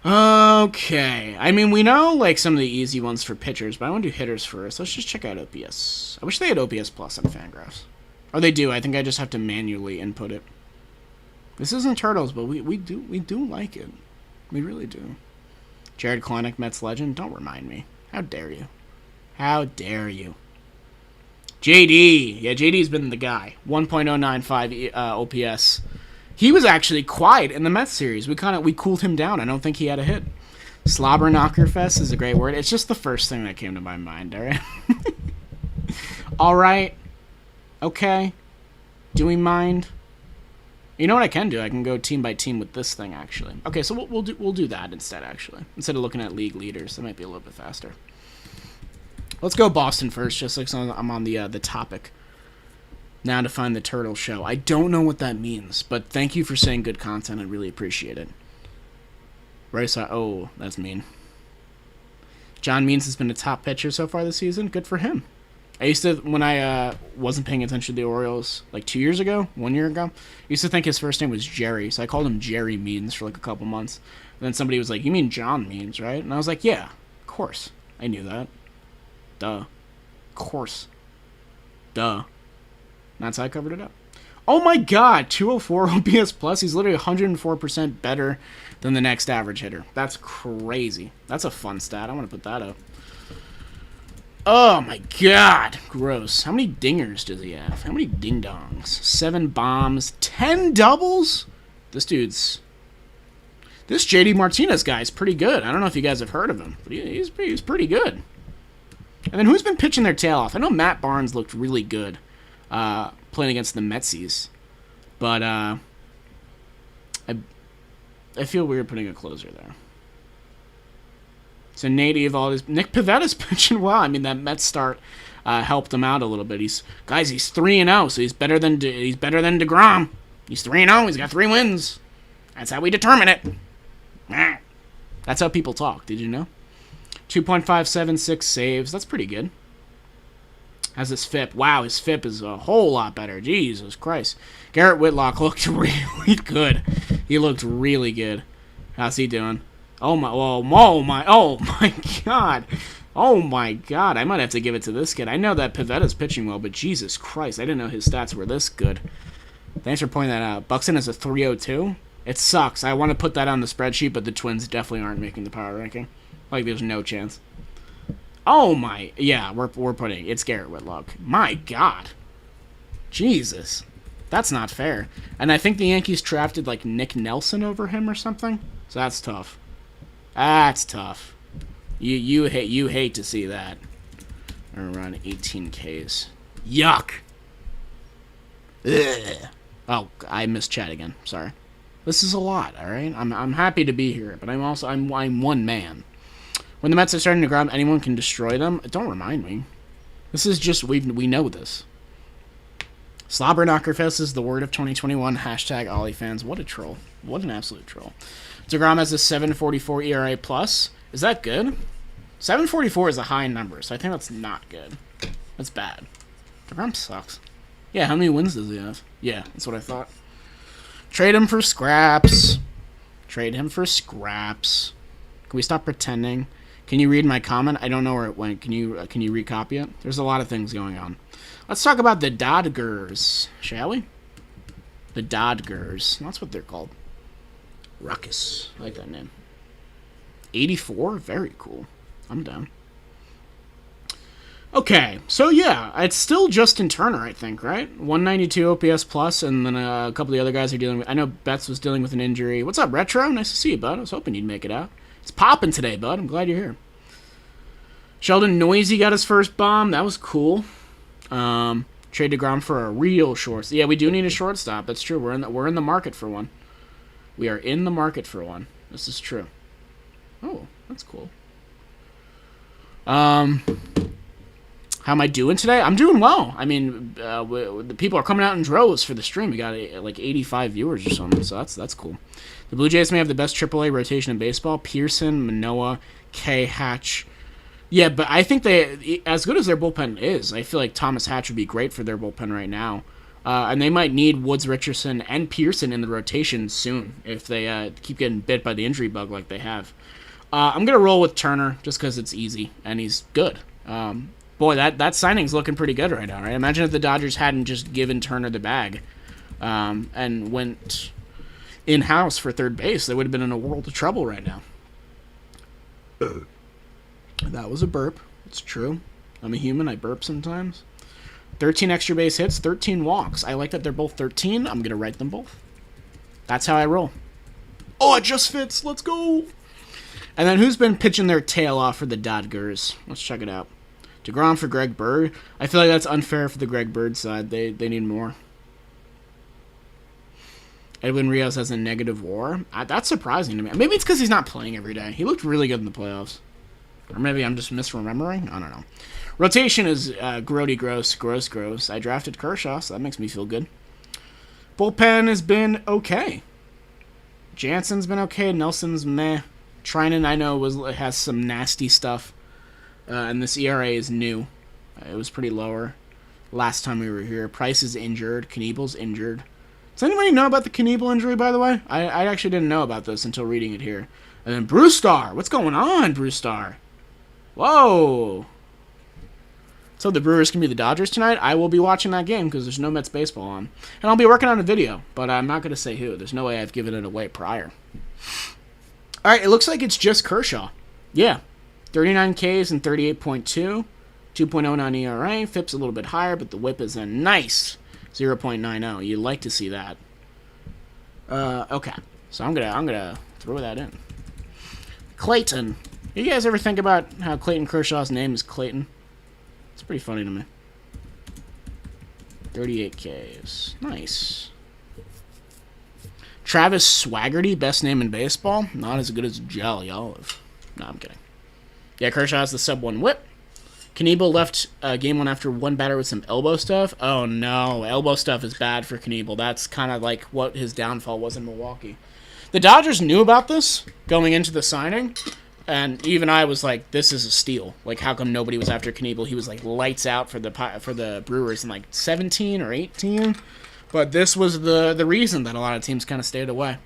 Okay. I mean, we know like some of the easy ones for pitchers, but I want to do hitters first. Let's just check out OPS. I wish they had OPS Plus on Fangraphs. Or they do. I think I just have to manually input it. This isn't Turtles, but we do like it. We really do. Jared Klonick, Mets legend. Don't remind me. How dare you? How dare you? JD. Yeah, JD's been the guy. 1.095 OPS. He was actually quiet in the Mets series. We cooled him down. I don't think he had a hit. Slobber knocker fest is a great word. It's just the first thing that came to my mind, all right? All right. Okay. Do we mind? You know what I can do? I can go team by team with this thing, actually. Okay, so we'll do that instead, actually. Instead of looking at league leaders. That might be a little bit faster. Let's go Boston first, just like I'm on the topic. Now to find the Turtle Show. I don't know what that means, but thank you for saying good content. I really appreciate it. Oh, that's mean. John Means has been a top pitcher so far this season. Good for him. I used to, when I wasn't paying attention to the Orioles, like 1 year ago, I used to think his first name was Jerry, so I called him Jerry Means for like a couple months. And then somebody was like, "You mean John Means, right?" And I was like, "Yeah, of course. I knew that. Duh. Of course. Duh." That's how I covered it up. Oh my god, 204 OPS plus. He's literally 104% better than the next average hitter. That's crazy. That's a fun stat. I want to put that up. Oh my god. Gross. How many dingers does he have? How many ding-dongs? 7 bombs. 10 doubles? This dude's This JD Martinez guy is pretty good. I don't know if you guys have heard of him, but he's pretty good. And then who's been pitching their tail off? I know Matt Barnes looked really good playing against the Metsies. But I feel weird putting a closer there. So Nate Eovaldi, Nick Pavetta's pitching well. I mean, that Mets start helped him out a little bit. He's 3-0, so he's better than DeGrom. He's 3-0. He's got 3 wins. That's how we determine it. That's how people talk. Did you know? 2.576 saves. That's pretty good. How's his FIP? Wow, his FIP is a whole lot better. Jesus Christ. Garrett Whitlock looked really good. He looked really good. How's he doing? Oh my God. Oh my God. I might have to give it to this kid. I know that Pavetta's pitching well, but Jesus Christ, I didn't know his stats were this good. Thanks for pointing that out. Buxton is a 302. It sucks. I want to put that on the spreadsheet, but the Twins definitely aren't making the power ranking. Like, there's no chance. Oh my, yeah, we're putting, it's Garrett Whitlock. My God. Jesus. That's not fair. And I think the Yankees drafted, like, Nick Nelson over him or something. So that's tough. That's tough. You hate to see that. Around 18 Ks. Yuck. Ugh. Oh, I missed chat again. Sorry. This is a lot, all right? I'm happy to be here, but I'm one man. When the Mets are starting to ground, anyone can destroy them. Don't remind me. This is just, we know this. Slobberknockerfest is the word of 2021. Hashtag Ollie fans. What a troll. What an absolute troll. DeGrom has a 7.44 ERA plus. Is that good? 7.44 is a high number, so I think that's not good. That's bad. DeGrom sucks. Yeah, how many wins does he have? Yeah, that's what I thought. Trade him for scraps. Trade him for scraps. Can we stop pretending? Can you read my comment? I don't know where it went. Can you recopy it? There's a lot of things going on. Let's talk about the Dodgers, shall we? The Dodgers. That's what they're called. Ruckus. I like that name. 84? Very cool. I'm down. Okay, so yeah, it's still Justin Turner, I think, right? 192 OPS plus, and then a couple of the other guys are dealing with... I know Betts was dealing with an injury. What's up, Retro? Nice to see you, bud. I was hoping you'd make it out. It's popping today, bud. I'm glad you're here. Sheldon Noisy got his first bomb. That was cool. Trade DeGrom for a real shortstop. Yeah, we do need a shortstop. That's true. We're in the market for one. We are in the market for one. This is true. Oh, that's cool. How am I doing today? I'm doing well. I mean, the people are coming out in droves for the stream. We got like 85 viewers or something, so that's cool. The Blue Jays may have the best AAA rotation in baseball. Pearson, Manoah, K. Hatch. Yeah, but I think they, as good as their bullpen is, I feel like Thomas Hatch would be great for their bullpen right now. And they might need Woods, Richardson, and Pearson in the rotation soon if they keep getting bit by the injury bug like they have. I'm going to roll with Turner just because it's easy, and he's good. Boy, that signing's looking pretty good right now, right? Imagine if the Dodgers hadn't just given Turner the bag and went in-house for third base. They would have been in a world of trouble right now. That was a burp. It's true. I'm a human. I burp sometimes. 13 extra base hits, 13 walks. I like that they're both 13. I'm going to write them both. That's how I roll. Oh, it just fits. Let's go. And then who's been pitching their tail off for the Dodgers? Let's check it out. DeGrom for Greg Bird. I feel like that's unfair for the Greg Bird side. They need more. Edwin Rios has a negative WAR. That's surprising to me. Maybe it's because he's not playing every day. He looked really good in the playoffs. Or maybe I'm just misremembering. I don't know. Rotation is grody gross. I drafted Kershaw, so that makes me feel good. Bullpen has been okay. Jansen's been okay. Nelson's meh. Trinan, I know, has some nasty stuff. And this ERA is new. It was pretty lower last time we were here. Price is injured. Kniebel's injured. Does anybody know about the Kniebel injury, by the way? I actually didn't know about this until reading it here. And then Brewstar. What's going on, Brewstar? Whoa. So the Brewers can be the Dodgers tonight? I will be watching that game because there's no Mets baseball on. And I'll be working on a video, but I'm not going to say who. There's no way I've given it away prior. All right, it looks like it's just Kershaw. Yeah. 39 Ks and 38.2. 2.09 ERA. FIP's a little bit higher, but the whip is a nice 0.90. You like to see that. Okay. So I'm gonna Throw that in. Clayton. You guys ever think about how Clayton Kershaw's name is Clayton? It's pretty funny to me. 38 Ks. Nice. Travis Swaggerty, best name in baseball. Not as good as Jolly Olive. No, I'm kidding. Yeah, Kershaw has the sub-1 whip. Knievel left game 1 after one batter with some elbow stuff. Oh, no. Elbow stuff is bad for Knievel. That's kind of like what his downfall was in Milwaukee. The Dodgers knew about this going into the signing, and even I was like, this is a steal. Like, how come nobody was after Knievel? He was, like, lights out for the Brewers in, like, 17 or 18. But this was the reason that a lot of teams kind of stayed away.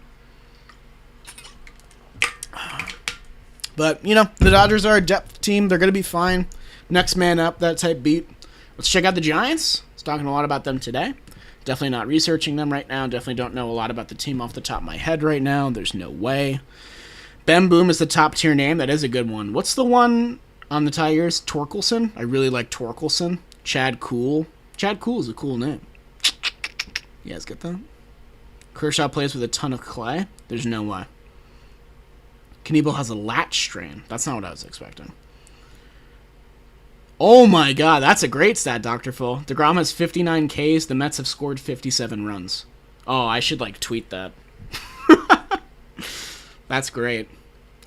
But, you know, the Dodgers are a depth team. They're going to be fine. Next man up, that type beat. Let's check out the Giants. I was talking a lot about them today. Definitely not researching them right now. Definitely don't know a lot about the team off the top of my head right now. There's no way. Ben Boom is the top tier name. That is a good one. What's the one on the Tigers? Torkelson? I really like Torkelson. Chad Kuhl. Chad Kuhl is a cool name. You guys get that? Kershaw plays with a ton of clay. There's no way. Knievel has a lat strain. That's not what I was expecting. Oh my god, that's a great stat, Dr. Phil. DeGrom has 59 Ks. The Mets have scored 57 runs. Oh, I should, like, tweet that. That's great.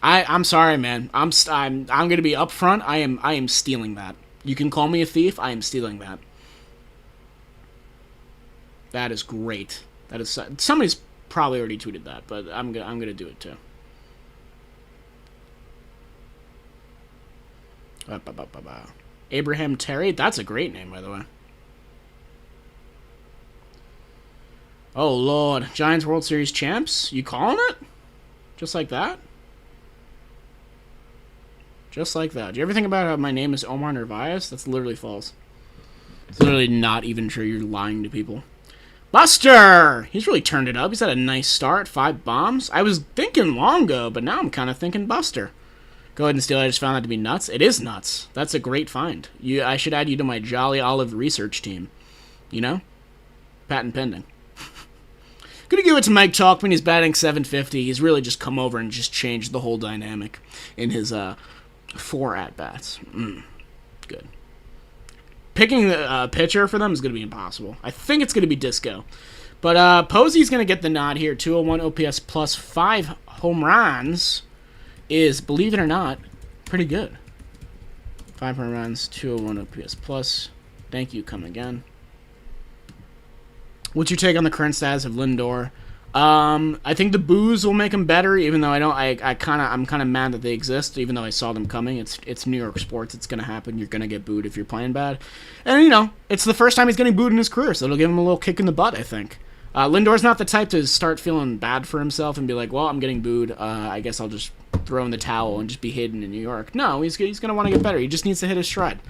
I'm sorry, man. I'm gonna be upfront. I am stealing that. You can call me a thief. I am stealing that. That is great. That is somebody's probably already tweeted that, but I'm gonna do it too. Abraham Terry. That's a great name, by the way. Oh, Lord. Giants World Series champs? You calling it? Just like that? Just like that. Do you ever think about how my name is Omar Narvaez? That's literally false. It's literally not even true. You're lying to people. Buster! He's really turned it up. He's had a nice start. 5 bombs. I was thinking Longo, but now I'm kind of thinking Buster. Go ahead and steal. I just found that to be nuts. It is nuts. That's a great find. I should add you to my Jolly Olive research team. You know? Patent pending. Gonna give it to Mike Talkman. He's batting 750. He's really just come over and just changed the whole dynamic in his 4 at-bats. Good. Picking the pitcher for them is going to be impossible. I think it's going to be Disco. But Posey's going to get the nod here. 201 OPS plus 5 home runs is, believe it or not, pretty good. 5 home runs, 201 OPS plus. Thank you, come again. What's your take on the current status of Lindor? I think the boos will make him better, even though I'm kind of mad that they exist, even though I saw them coming. It's New York sports. It's going to happen. You're going to get booed if you're playing bad. And, you know, it's the first time he's getting booed in his career, so it'll give him a little kick in the butt, I think. Lindor's not the type to start feeling bad for himself and be like, well, I'm getting booed. I guess I'll just throw in the towel and just be hidden in New York. No, he's going to want to get better. He just needs to hit his stride.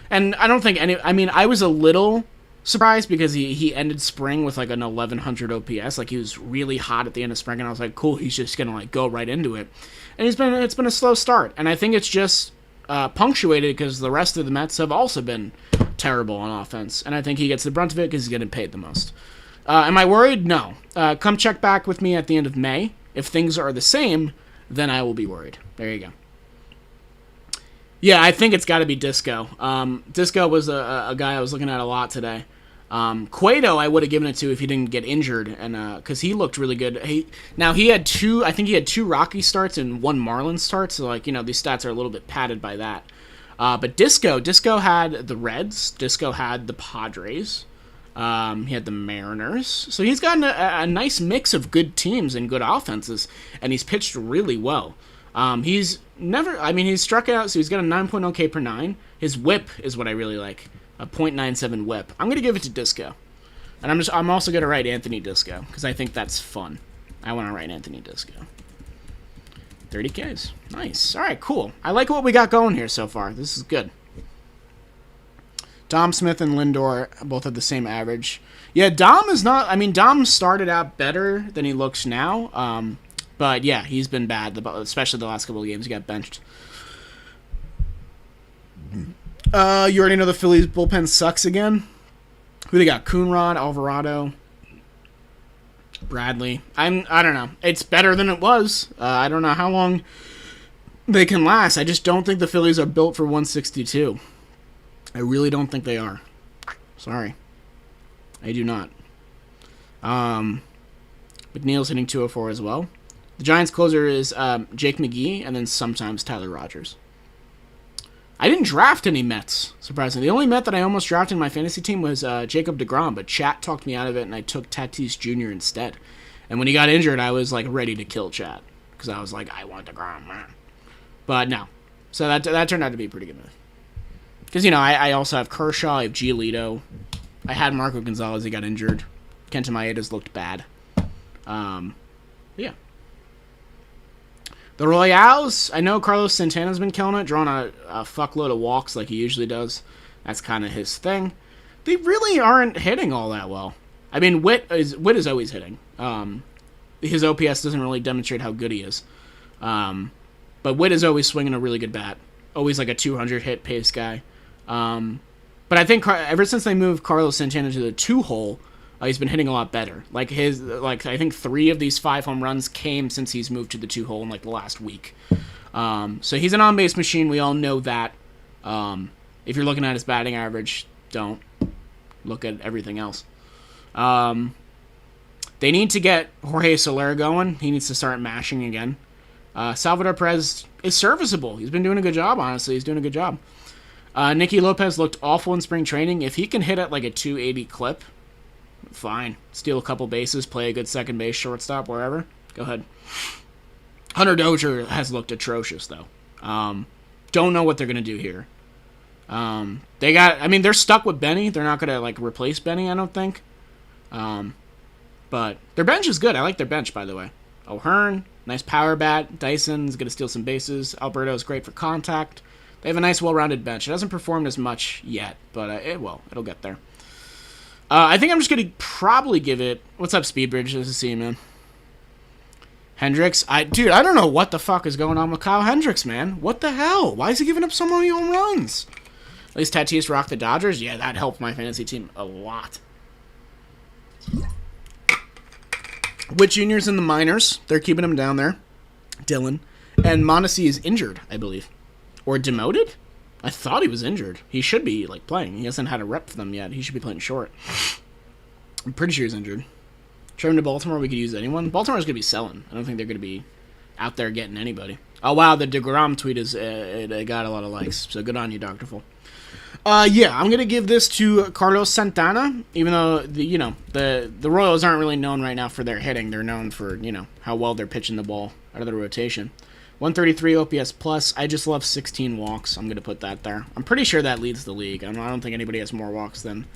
And I don't think I was a little surprised because he ended spring with like an 1100 OPS. Like, he was really hot at the end of spring, and I was like, cool, he's just gonna like go right into it. And it's been a slow start, and I think it's just punctuated because the rest of the Mets have also been terrible on offense, and I think he gets the brunt of it because he's getting paid the most. Am I worried? No. Come check back with me at the end of May. If things are the same, then I will be worried. There you go. Yeah, I think it's got to be Disco. Disco was a guy I was looking at a lot today. Cueto, I would have given it to if he didn't get injured, and because he looked really good. He had two Rocky starts and 1 Marlins start, so like, you know, these stats are a little bit padded by that. But Disco had the Reds. Disco had the Padres. He had the Mariners. So he's gotten a nice mix of good teams and good offenses, and he's pitched really well. He's struck out, so he's got a 9.0 K per 9. His whip is what I really like, a .97 whip. I'm gonna give it to Disco, and I'm also gonna write Anthony Disco because I think that's fun. I want to write Anthony Disco. 30 Ks, nice. All right, cool. I like what we got going here so far. This is good. Dom Smith and Lindor both have the same average. Yeah, Dom is not. I mean, Dom started out better than he looks now. But yeah, he's been bad, especially the last couple of games. He got benched. You already know the Phillies bullpen sucks again. Who they got? Coonrod, Alvarado. Bradley. I don't know. It's better than it was. I don't know how long they can last. I just don't think the Phillies are built for 162. I really don't think they are. Sorry. I do not. McNeil's hitting 204 as well. The Giants' closer is Jake McGee, and then sometimes Tyler Rogers. I didn't draft any Mets, surprisingly. The only Met that I almost drafted in my fantasy team was Jacob deGrom, but Chat talked me out of it, and I took Tatis Jr. instead. And when he got injured, I was like ready to kill Chat, because I was like, I want deGrom, man. But no. So that turned out to be a pretty good move. Because, I also have Kershaw, I have Giolito. I had Marco Gonzalez, he got injured. Kenta Maeda's looked bad. Yeah. The Royals, I know Carlos Santana's been killing it, drawing a fuckload of walks like he usually does. That's kind of his thing. They really aren't hitting all that well. I mean, Witt is always hitting. His OPS doesn't really demonstrate how good he is. But Witt is always swinging a really good bat. Always like a 200 hit pace guy. But I think ever since they moved Carlos Santana to the 2-hole, he's been hitting a lot better. I think 3 of these 5 home runs came since he's moved to the 2-hole in the last week. So he's an on-base machine. We all know that. If you're looking at his batting average, don't look at everything else. They need to get Jorge Soler going. He needs to start mashing again. Salvador Perez is serviceable. He's been doing a good job, honestly. He's doing a good job. Nicky Lopez looked awful in spring training. If he can hit at a 280 clip, fine. Steal a couple bases, play a good second base, shortstop, wherever. Go ahead. Hunter Dozier has looked atrocious, though. Don't know what they're going to do here. They're stuck with Benny. They're not going to, replace Benny, I don't think. But their bench is good. I like their bench, by the way. O'Hearn, nice power bat. Dyson's going to steal some bases. Alberto's great for contact. They have a nice, well-rounded bench. It hasn't performed as much yet, but it will. It'll get there. I think I'm just going to probably give it... What's up, Speedbridge? Nice to see you, man. Hendricks. I don't know what the fuck is going on with Kyle Hendricks, man. What the hell? Why is he giving up so many home runs? At least Tatis rocked the Dodgers. Yeah, that helped my fantasy team a lot. Witt Jr.'s in the minors. They're keeping him down there. Dylan. And Mondesi is injured, I believe. Or demoted? I thought he was injured. He should be, playing. He hasn't had a rep for them yet. He should be playing short. I'm pretty sure he's injured. Trade him to Baltimore, we could use anyone. Baltimore's going to be selling. I don't think they're going to be out there getting anybody. Oh, wow, the DeGrom tweet it got a lot of likes. So good on you, Dr. Full. Yeah, I'm going to give this to Carlos Santana, even though, the Royals aren't really known right now for their hitting. They're known for, how well they're pitching the ball out of the rotation. 133 OPS plus. I just love 16 walks. I'm going to put that there. I'm pretty sure that leads the league. I don't think anybody has more walks than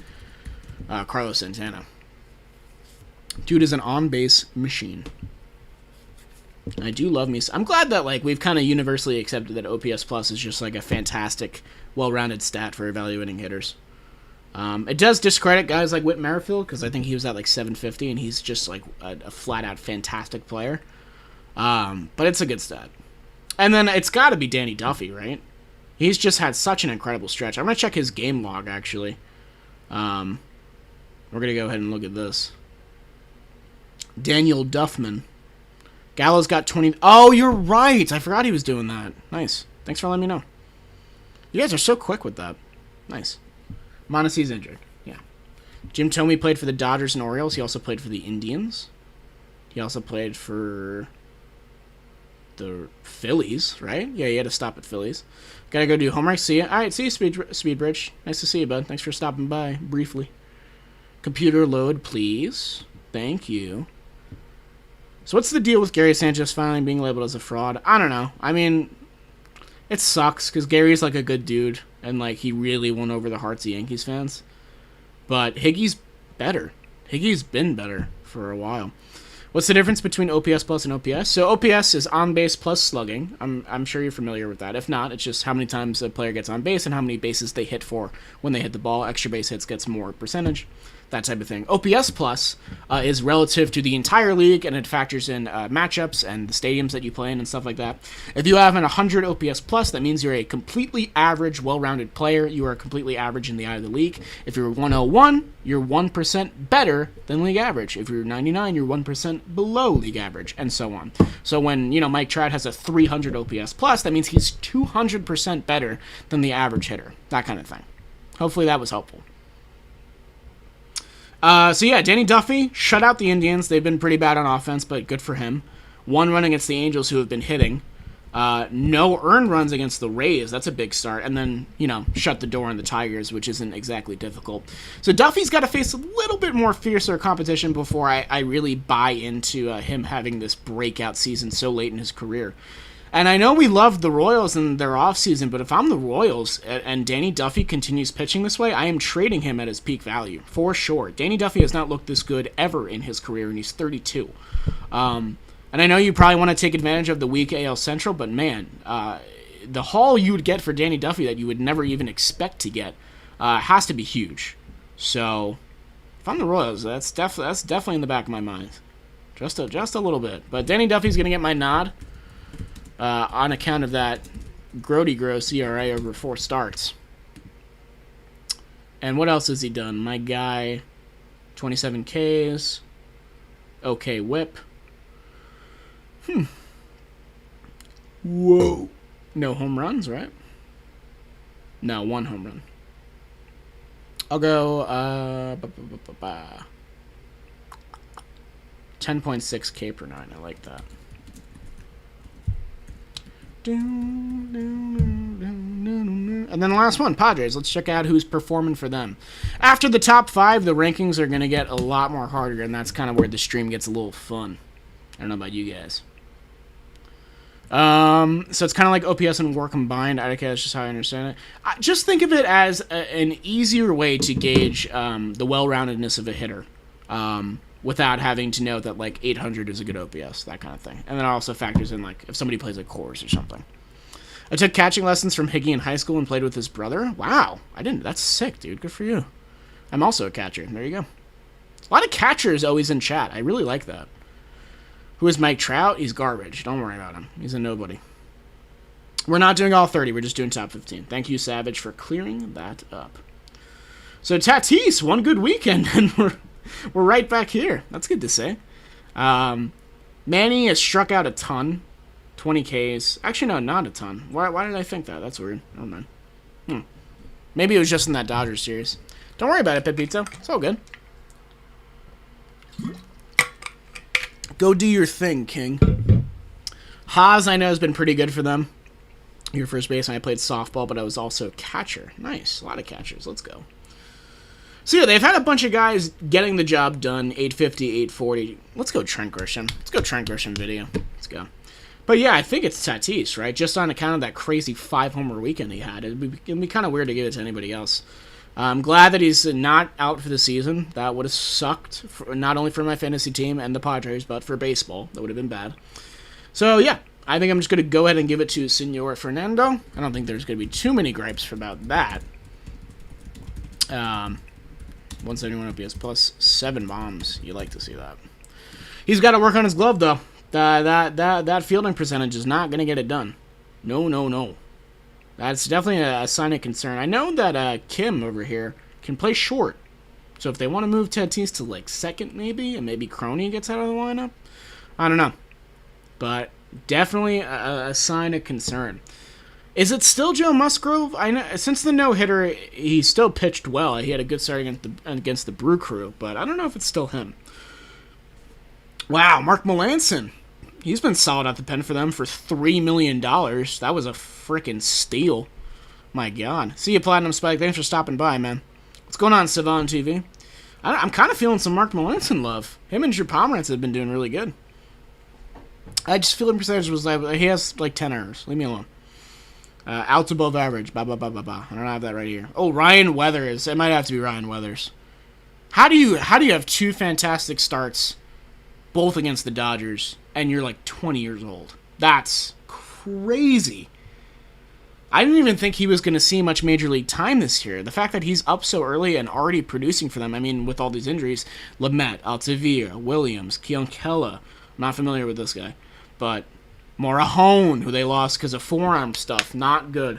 Carlos Santana. Dude is an on-base machine. I do love me. I'm glad that we've kind of universally accepted that OPS plus is just a fantastic, well-rounded stat for evaluating hitters. It does discredit guys like Whit Merrifield because I think he was at 750 and he's just a flat-out fantastic player. But it's a good stat. And then it's got to be Danny Duffy, right? He's just had such an incredible stretch. I'm going to check his game log, actually. We're going to go ahead and look at this. Daniel Duffman. Gallo's got 20... Oh, you're right! I forgot he was doing that. Nice. Thanks for letting me know. You guys are so quick with that. Nice. Mondesi's injured. Yeah. Jim Thome played for the Dodgers and Orioles. He also played for the Indians. He also played for... the Phillies, right? Yeah, you had to stop at Phillies. Gotta go do homework. See ya. Alright, see you, Speedbridge. Nice to see you, bud. Thanks for stopping by, briefly. Computer load, please. Thank you. So what's the deal with Gary Sanchez finally being labeled as a fraud? I don't know. I mean, it sucks, because Gary's a good dude, and he really won over the hearts of Yankees fans. But Higgy's better. Higgy's been better for a while. What's the difference between OPS plus and OPS? So OPS is on base plus slugging. I'm sure you're familiar with that. If not, it's just how many times a player gets on base and how many bases they hit for when they hit the ball. Extra base hits gets more percentage. that type of thing. OPS plus is relative to the entire league, and it factors in matchups and the stadiums that you play in and stuff like that. If you have an 100 OPS plus, that means you're a completely average, well-rounded player. You are completely average in the eye of the league. If you're 101, you're 1% better than league average. If you're 99, you're 1% below league average, and so on. So when, Mike Trout has a 300 OPS plus, that means he's 200% better than the average hitter. That kind of thing. Hopefully that was helpful. Danny Duffy shut out the Indians. They've been pretty bad on offense, but good for him. 1 run against the Angels, who have been hitting. No earned runs against the Rays. That's a big start. And then, shut the door on the Tigers, which isn't exactly difficult. So Duffy's got to face a little bit more fiercer competition before I really buy into him having this breakout season so late in his career. And I know we love the Royals in their offseason, but if I'm the Royals and Danny Duffy continues pitching this way, I am trading him at his peak value, for sure. Danny Duffy has not looked this good ever in his career, and he's 32. And I know you probably want to take advantage of the weak AL Central, but man, the haul you would get for Danny Duffy that you would never even expect to get has to be huge. So if I'm the Royals, that's definitely in the back of my mind. Just a little bit. But Danny Duffy's going to get my nod. On account of that grody gross ERA over 4 starts. And what else has he done? My guy, 27 Ks. Okay whip. Whoa. No home runs, right? No, 1 home run. I'll go 10.6 K per 9. I like that. And then the last one, Padres. Let's check out who's performing for them. After the top 5, the rankings are going to get a lot more harder, and that's kind of where the stream gets a little fun. I don't know about you guys. So it's kind of like OPS and WAR combined. I guess that's just how I understand it. Just think of it as an easier way to gauge the well-roundedness of a hitter. Without having to know that, 800 is a good OPS, that kind of thing. And then it also factors in, if somebody plays at Coors or something. I took catching lessons from Higgy in high school and played with his brother. Wow. That's sick, dude. Good for you. I'm also a catcher. There you go. A lot of catchers always in chat. I really like that. Who is Mike Trout? He's garbage. Don't worry about him. He's a nobody. We're not doing all 30. We're just doing top 15. Thank you, Savage, for clearing that up. So, Tatis, one good weekend, and we're right back here. That's good to say. Manny has struck out a ton. 20 Ks. Actually, no, not a ton. Why did I think that? That's weird. Oh, man. Maybe it was just in that Dodgers series. Don't worry about it, Pepito. It's all good. Go do your thing, King. Haas, I know, has been pretty good for them. Your first base, and I played softball, but I was also a catcher. Nice. A lot of catchers. Let's go. So, yeah, they've had a bunch of guys getting the job done, 850, 840. Let's go Trent Grisham. Let's go Trent Grisham video. Let's go. But, yeah, I think it's Tatis, right? Just on account of that crazy 5-homer weekend he had. It'd be kind of weird to give it to anybody else. I'm glad that he's not out for the season. That would have sucked, not only for my fantasy team and the Padres, but for baseball. That would have been bad. So, yeah, I think I'm just going to go ahead and give it to Senor Fernando. I don't think there's going to be too many gripes about that. 171 OPS plus 7 bombs. You like to see that. He's got to work on his glove, though. That fielding percentage is not going to get it done. No. That's definitely a sign of concern. I know that Kim over here can play short. So if they want to move Tatis to second maybe, and maybe Crony gets out of the lineup, I don't know. But definitely a sign of concern. Is it still Joe Musgrove? I know since the no-hitter, he still pitched well. He had a good start against the Brew Crew, but I don't know if it's still him. Wow, Mark Melancon. He's been solid at the pen for them for $3 million. That was a freaking steal. My God. See you, Platinum Spike. Thanks for stopping by, man. What's going on, Savon TV? I'm kind of feeling some Mark Melancon love. Him and Drew Pomeranz have been doing really good. I just feel the percentage was he has 10 errors. Leave me alone. Out above average. I don't have that right here. Oh, Ryan Weathers. It might have to be Ryan Weathers. How do you have 2 fantastic starts, both against the Dodgers, and you're 20 years old? That's crazy. I didn't even think he was going to see much major league time this year. The fact that he's up so early and already producing for them, I mean, with all these injuries, Lamet, Altavia, Williams, Kionkella, I'm not familiar with this guy, but Morahone, who they lost because of forearm stuff, not good.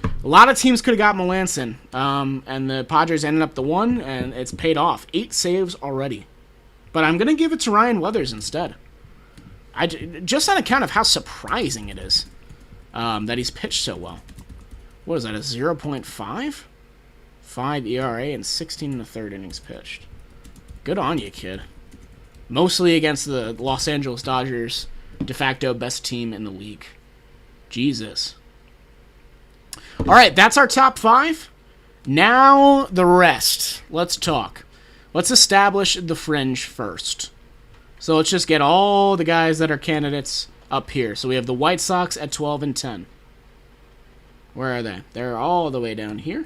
A lot of teams could have got Melanson, and the Padres ended up the one, and it's paid off. 8 saves already. But I'm going to give it to Ryan Weathers instead. Just on account of how surprising it is that he's pitched so well. What is that, a 0.5? 5 ERA and 16 in the third innings pitched. Good on you, kid. Mostly against the Los Angeles Dodgers, de facto best team in the league. Jesus. All right, that's our top 5. Now the rest. Let's talk. Let's establish the fringe first. So let's just get all the guys that are candidates up here. So we have the White Sox at 12 and 10. Where are they? They're all the way down here.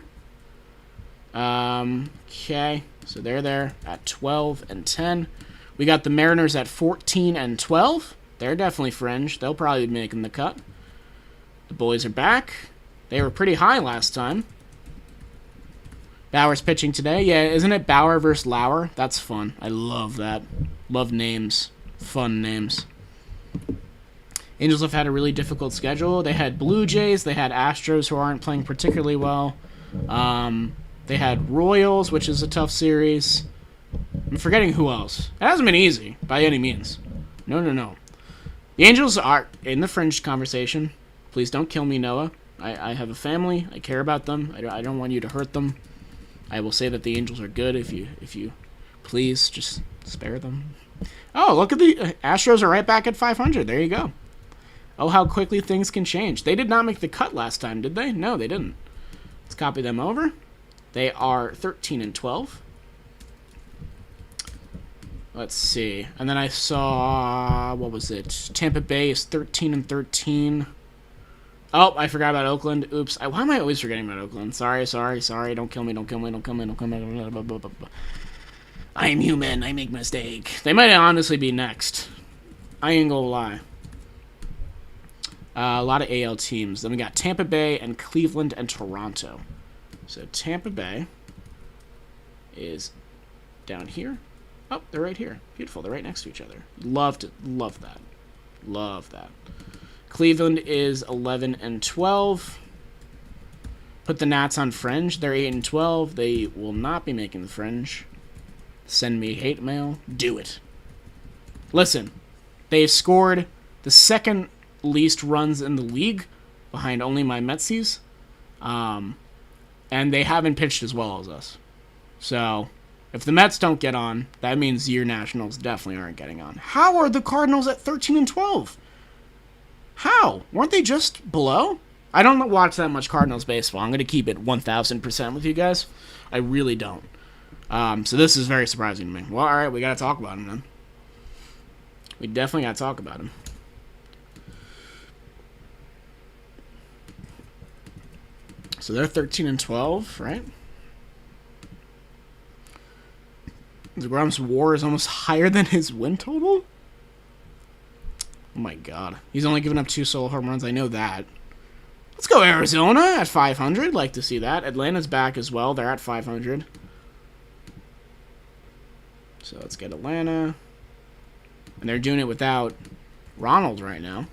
Okay, so they're there at 12 and 10. We got the Mariners at 14 and 12. They're definitely fringe. They'll probably be making the cut. The boys are back. They were pretty high last time. Bauer's pitching today. Yeah, isn't it Bauer versus Lauer? That's fun. I love that. Love names. Fun names. Angels have had a really difficult schedule. They had Blue Jays. They had Astros, who aren't playing particularly well. They had Royals, which is a tough series. I'm forgetting who else. It hasn't been easy, by any means. No. The Angels are in the fringe conversation. Please don't kill me, Noah. I have a family. I care about them. I don't want you to hurt them. I will say that the Angels are good if you please just spare them. Oh, look at the Astros are right back at 500. There you go. Oh, how quickly things can change. They did not make the cut last time, did they? No, they didn't. Let's copy them over. They are 13 and 12. Let's see. And then I saw, what was it? Tampa Bay is 13 and 13. Oh, I forgot about Oakland. Oops. Why am I always forgetting about Oakland? Sorry. Don't kill me. I am human. I make mistake. They might honestly be next. I ain't gonna lie. A lot of AL teams. Then we got Tampa Bay and Cleveland and Toronto. So Tampa Bay is down here. Oh, they're right here. Beautiful. They're right next to each other. Love that. Love that. Cleveland is 11 and 12. Put the Nats on fringe. They're 8 and 12. They will not be making the fringe. Send me hate mail. Do it. Listen, they've scored the second least runs in the league, behind only my Metsies, and they haven't pitched as well as us. So, if the Mets don't get on, that means your Nationals definitely aren't getting on. How are the Cardinals at 13 and 12? How? Weren't they just below? I don't watch that much Cardinals baseball. I'm going to keep it 1,000% with you guys. I really don't. So this is very surprising to me. Well, all right, we got to talk about him then. We definitely got to talk about him. So they're 13 and 12, right? DeGrom's WAR is almost higher than his win total? Oh my god. He's only given up 2 solo home runs. I know that. Let's go Arizona at 500. Like to see that. Atlanta's back as well. They're at 500. So let's get Atlanta. And they're doing it without Ronald right now.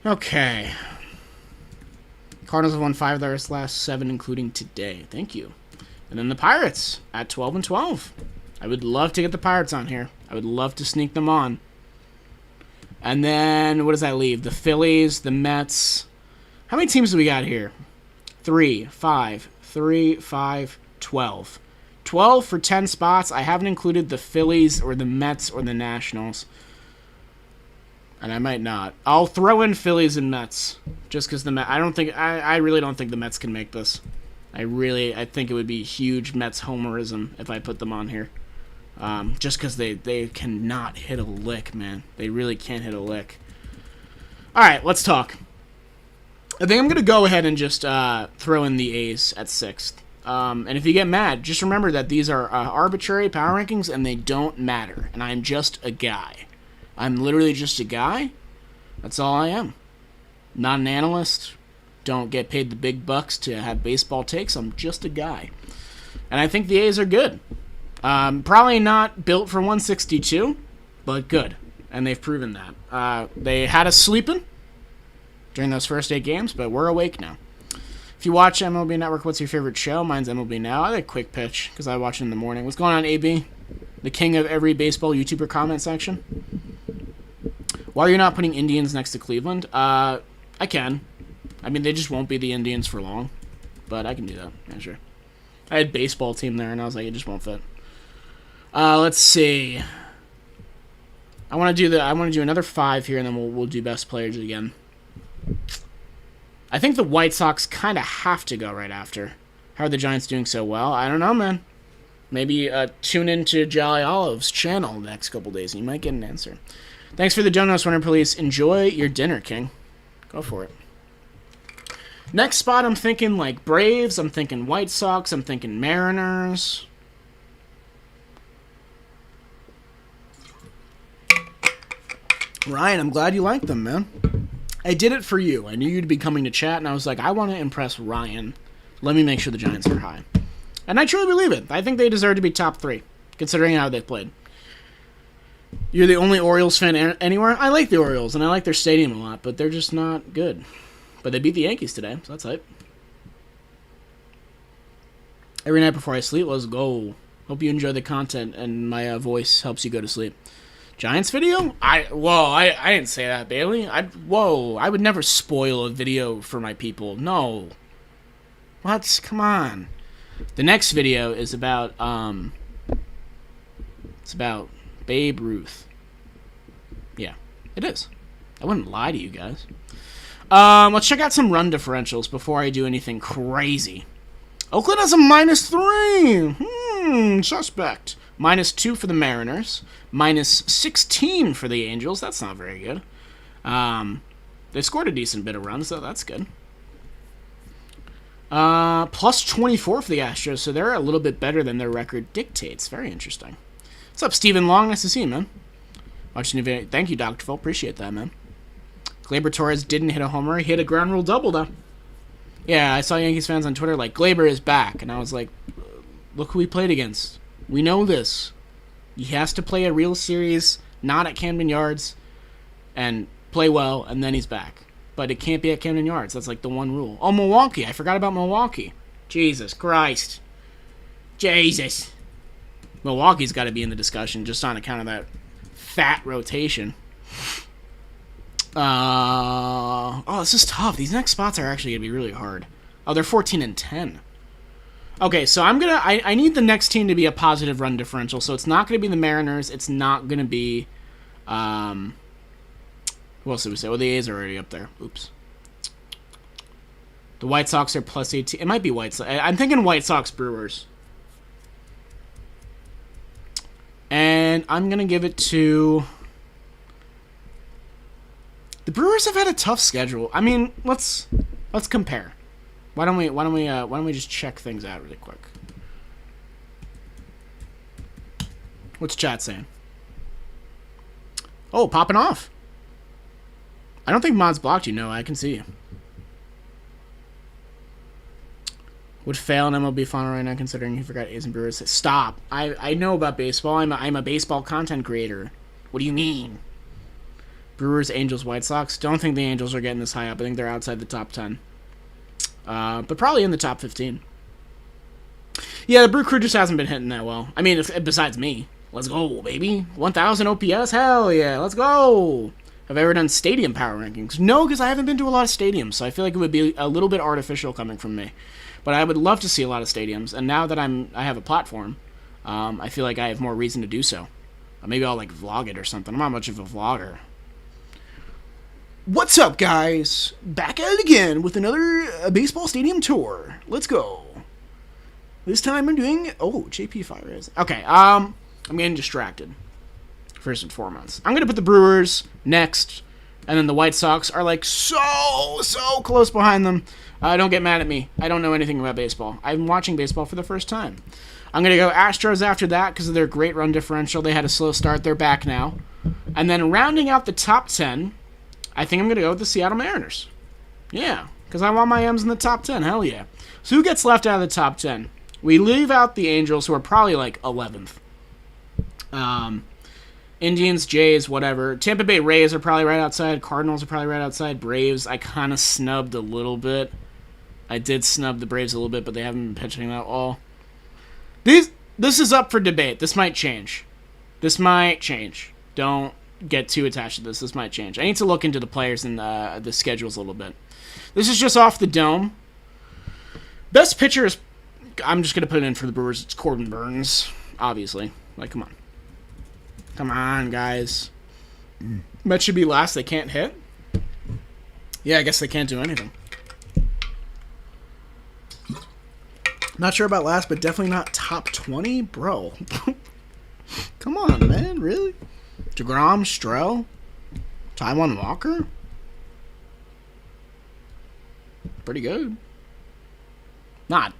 Okay. Cardinals have won 5 of their last 7, including today. Thank you. And then the Pirates at 12 and 12. I would love to get the Pirates on here. I would love to sneak them on. And then, what does that leave? The Phillies, the Mets. How many teams do we got here? 3, 5, 12. 12 for 10 spots. I haven't included the Phillies or the Mets or the Nationals. And I might not. I'll throw in Phillies and Mets. Just because the Mets... I really don't think the Mets can make this. I think it would be huge Mets homerism if I put them on here. Just because they cannot hit a lick, man. They really can't hit a lick. Alright, let's talk. I think I'm going to go ahead and just throw in the A's at 6th. And if you get mad, just remember that these are arbitrary power rankings and they don't matter. And I'm just a guy. I'm literally just a guy That's all I am. Not an analyst. Don't get paid the big bucks to have baseball takes. I'm just a guy. And I think the A's are good. Probably not built for 162, but good. And they've proven that. They had us sleeping during those first 8 games, but we're awake now. If you watch MLB Network, what's your favorite show? Mine's MLB Now. I like Quick Pitch because I watch it in the morning. What's going on, AB? The king of every baseball YouTuber comment section. Why are you not putting Indians next to Cleveland? I can. I mean, they just won't be the Indians for long, but I can do that. Yeah, sure. I had baseball team there, and I was like, it just won't fit. Let's see. I want to do another 5 here, and then we'll do best players again. I think the White Sox kind of have to go right after. How are the Giants doing so well? I don't know, man. Maybe tune into Jolly Olive's channel the next couple days, and you might get an answer. Thanks for the donuts, Winter Police. Enjoy your dinner, King. Go for it. Next spot, I'm thinking like Braves. I'm thinking White Sox. I'm thinking Mariners. Ryan, I'm glad you like them, man. I did it for you. I knew you'd be coming to chat, and I was like, I want to impress Ryan. Let me make sure the Giants are high. And I truly believe it. I think they deserve to be top 3, considering how they've played. You're the only Orioles fan anywhere? I like the Orioles, and I like their stadium a lot, but they're just not good. But they beat the Yankees today, so that's hype. Every night before I sleep, let's go. Hope you enjoy the content, and my voice helps you go to sleep. Giants video? I didn't say that, Bailey. I would never spoil a video for my people. No. What? Come on. The next video is about, it's about Babe Ruth. Yeah, it is. I wouldn't lie to you guys. Let's check out some run differentials before I do anything crazy. Oakland has a -3. Suspect. -2 for the Mariners. -16 for the Angels. That's not very good. They scored a decent bit of runs, so that's good. +24 for the Astros, so they're a little bit better than their record dictates. Very interesting. What's up, Stephen Long? Nice to see you, man. Watching the video. Thank you, Dr. Phil. Appreciate that, man. Gleyber Torres didn't hit a homer. He hit a ground rule double, though. Yeah, I saw Yankees fans on Twitter like, Gleyber is back. And I was like, look who he played against. We know this. He has to play a real series, not at Camden Yards, and play well, and then he's back. But it can't be at Camden Yards. That's like the one rule. Oh, Milwaukee. I forgot about Milwaukee. Jesus Christ. Jesus. Milwaukee's got to be in the discussion just on account of that fat rotation. This is tough. These next spots are actually going to be really hard. Oh, they're 14-10. Okay, so I need the next team to be a positive run differential. So it's not going to be the Mariners. It's not going to be, who else did we say? Well, the A's are already up there. Oops. The White Sox are +18. It might be White Sox. I'm thinking White Sox Brewers. And I'm going to give it to... The Brewers have had a tough schedule. I mean, let's compare. Why don't we just check things out really quick? What's chat saying? Oh, popping off. I don't think Mod's blocked you. No, I can see you. Would fail in MLB final right now, considering he forgot A's and Brewers. Stop. I know about baseball. I'm a baseball content creator. What do you mean? Brewers, Angels, White Sox. Don't think the Angels are getting this high up. I think they're outside the top 10. But probably in the top 15. Yeah, the Brew Crew just hasn't been hitting that well. I mean, besides me. Let's go, baby. 1,000 OPS? Hell yeah. Let's go. Have I ever done stadium power rankings? No, because I haven't been to a lot of stadiums, so I feel like it would be a little bit artificial coming from me. But I would love to see a lot of stadiums, and now that I have a platform, I feel like I have more reason to do so. Maybe I'll, like, vlog it or something. I'm not much of a vlogger. What's up, guys? Back at it again with another baseball stadium tour. Let's go. This time I'm doing... Oh, JP Fire is... Okay, I'm getting distracted. First and foremost. I'm going to put the Brewers next, and then the White Sox are, like, so close behind them. Don't get mad at me. I don't know anything about baseball. I'm watching baseball for the first time. I'm going to go Astros after that because of their great run differential. They had a slow start. They're back now. And then rounding out the top 10... I think I'm going to go with the Seattle Mariners. Yeah, because I want my M's in the top 10. Hell yeah. So who gets left out of the top 10? We leave out the Angels, who are probably like 11th. Indians, Jays, whatever. Tampa Bay Rays are probably right outside. Cardinals are probably right outside. Braves, I kind of snubbed a little bit. I did snub the Braves a little bit, but they haven't been pitching that well. This is up for debate. This might change. Don't get too attached to this. This might change. I need to look into the players and the schedules a little bit. This is just off the dome. Best pitcher is... I'm just going to put it in for the Brewers. It's Corbin Burns, obviously. Like, come on. Come on, guys. Mets should be last. They can't hit? Yeah, I guess they can't do anything. Not sure about last, but definitely not top 20? Bro. Come on, man. Really? DeGrom, Strell, Taijuan Walker? Pretty good. Not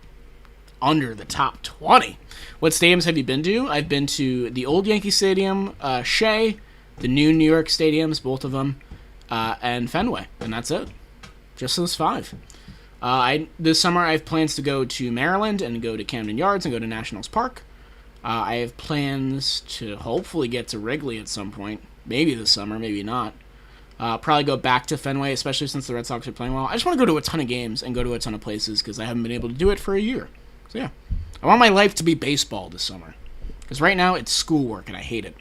under the top 20. What stadiums have you been to? I've been to the old Yankee Stadium, Shea, the new New York stadiums, both of them, and Fenway, and that's it. Just those 5. This summer I have plans to go to Maryland and go to Camden Yards and go to Nationals Park. I have plans to hopefully get to Wrigley at some point. Maybe this summer, maybe not. Probably go back to Fenway, especially since the Red Sox are playing well. I just want to go to a ton of games and go to a ton of places because I haven't been able to do it for a year. So yeah, I want my life to be baseball this summer. Because right now it's schoolwork and I hate it.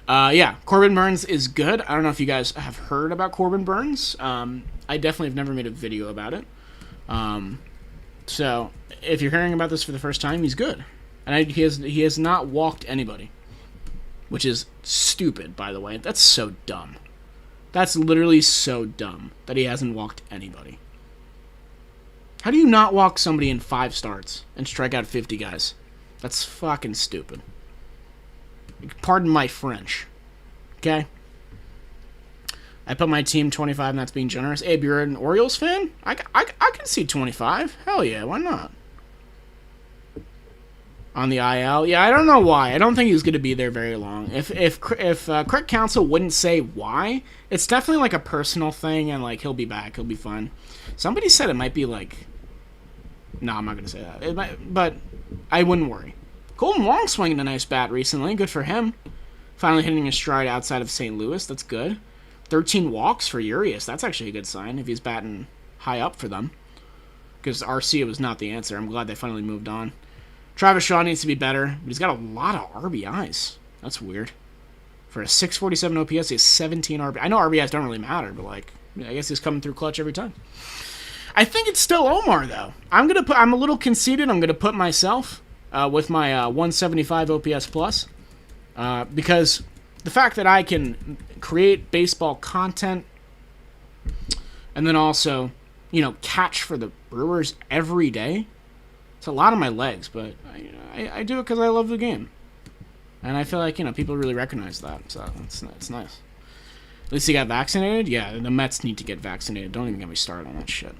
Yeah, Corbin Burns is good. I don't know if you guys have heard about Corbin Burns. I definitely have never made a video about it. So if you're hearing about this for the first time, he's good. And he has not walked anybody. Which is stupid, by the way. That's so dumb. That's literally so dumb that he hasn't walked anybody. How do you not walk somebody in 5 starts and strike out 50 guys? That's fucking stupid. Pardon my French. Okay? I put my team 25, and that's being generous. Abe, you're an Orioles fan? I can see 25. Hell yeah, why not? On the IL? Yeah, I don't know why. I don't think he's going to be there very long. If Craig Counsell wouldn't say why, it's definitely like a personal thing, and like he'll be back. He'll be fine. Somebody said it might be like... No, I'm not going to say that. It might, but I wouldn't worry. Colton Wong swinging a nice bat recently. Good for him. Finally hitting his stride outside of St. Louis. That's good. 13 walks for Urias. That's actually a good sign if he's batting high up for them. Because RC was not the answer. I'm glad they finally moved on. Travis Shaw needs to be better, but he's got a lot of RBIs. That's weird. For a 647 OPS, he has 17 RBIs. I know RBIs don't really matter, but like, I guess he's coming through clutch every time. I think it's still Omar though. I'm a little conceited. I'm gonna put myself with my 175 OPS plus because the fact that I can create baseball content and then also, catch for the Brewers every day. It's a lot on my legs, but I do it because I love the game. And I feel like, people really recognize that, so it's nice. At least he got vaccinated? Yeah, the Mets need to get vaccinated. Don't even get me started on that shit.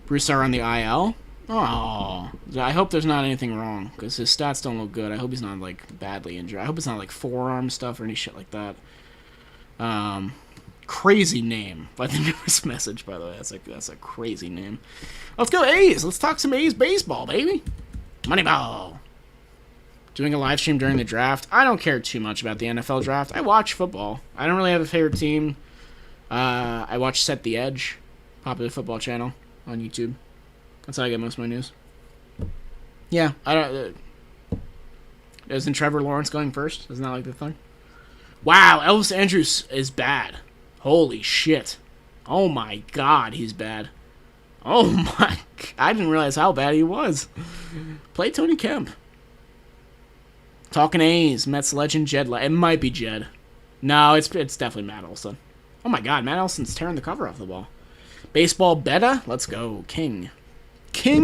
Broussard on the IL? Oh, I hope there's not anything wrong, because his stats don't look good. I hope he's not, like, badly injured. I hope it's not, like, forearm stuff or any shit like that. Crazy name by the newest message, by the way. That's a crazy name. Let's go A's. Let's talk some A's baseball, baby. Moneyball. Doing a live stream during the draft. I don't care too much about the NFL draft. I watch football. I don't really have a favorite team. I watch Set the Edge, popular football channel on YouTube. That's how I get most of my news. Yeah, I don't. Isn't Trevor Lawrence going first? Isn't that like the thing? Wow, Elvis Andrus is bad. Holy shit. Oh my god, he's bad. Oh my... I didn't realize how bad he was. Play Tony Kemp. Talking A's. Mets legend Jed. It might be Jed. No, it's definitely Matt Olson. Oh my god, Matt Olson's tearing the cover off the ball. Baseball beta? Let's go. King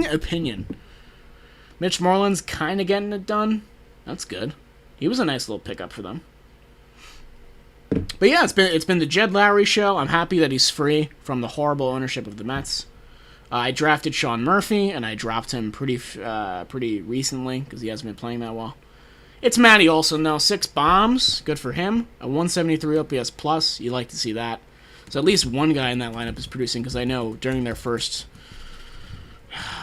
opinion. Mitch Moreland's kind of getting it done. That's good. He was a nice little pickup for them. But yeah, it's been the Jed Lowry show. I'm happy that he's free from the horrible ownership of the Mets. I drafted Sean Murphy, and I dropped him pretty recently because he hasn't been playing that well. It's Matty Olson, though. 6 bombs. Good for him. A 173 OPS plus. You like to see that. So at least one guy in that lineup is producing, because I know during their first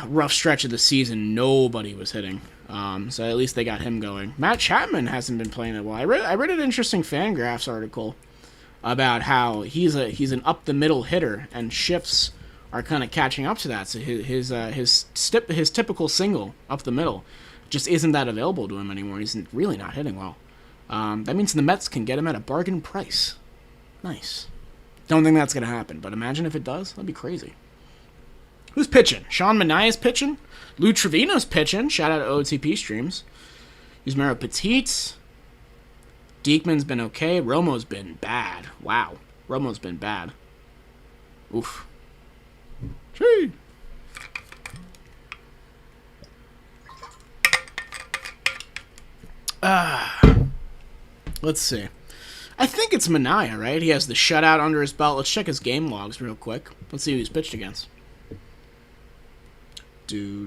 rough stretch of the season, nobody was hitting. So at least they got him going. Matt Chapman hasn't been playing that well. I read an interesting Fangraphs article about how he's an up the middle hitter, and shifts are kind of catching up to that. So his typical single up the middle just isn't that available to him anymore. He's really not hitting well. That means the Mets can get him at a bargain price. Nice. Don't think that's gonna happen, but imagine if it does. That'd be crazy. Who's pitching? Sean Manaea's pitching. Lou Trevino's pitching. Shout out to OTP streams. Yusmeiro Petit's. Diekman's been okay. Romo's been bad. Wow. Romo's been bad. Oof. Gee. Let's see. I think it's Manaea, right? He has the shutout under his belt. Let's check his game logs real quick. Let's see who he's pitched against. Do.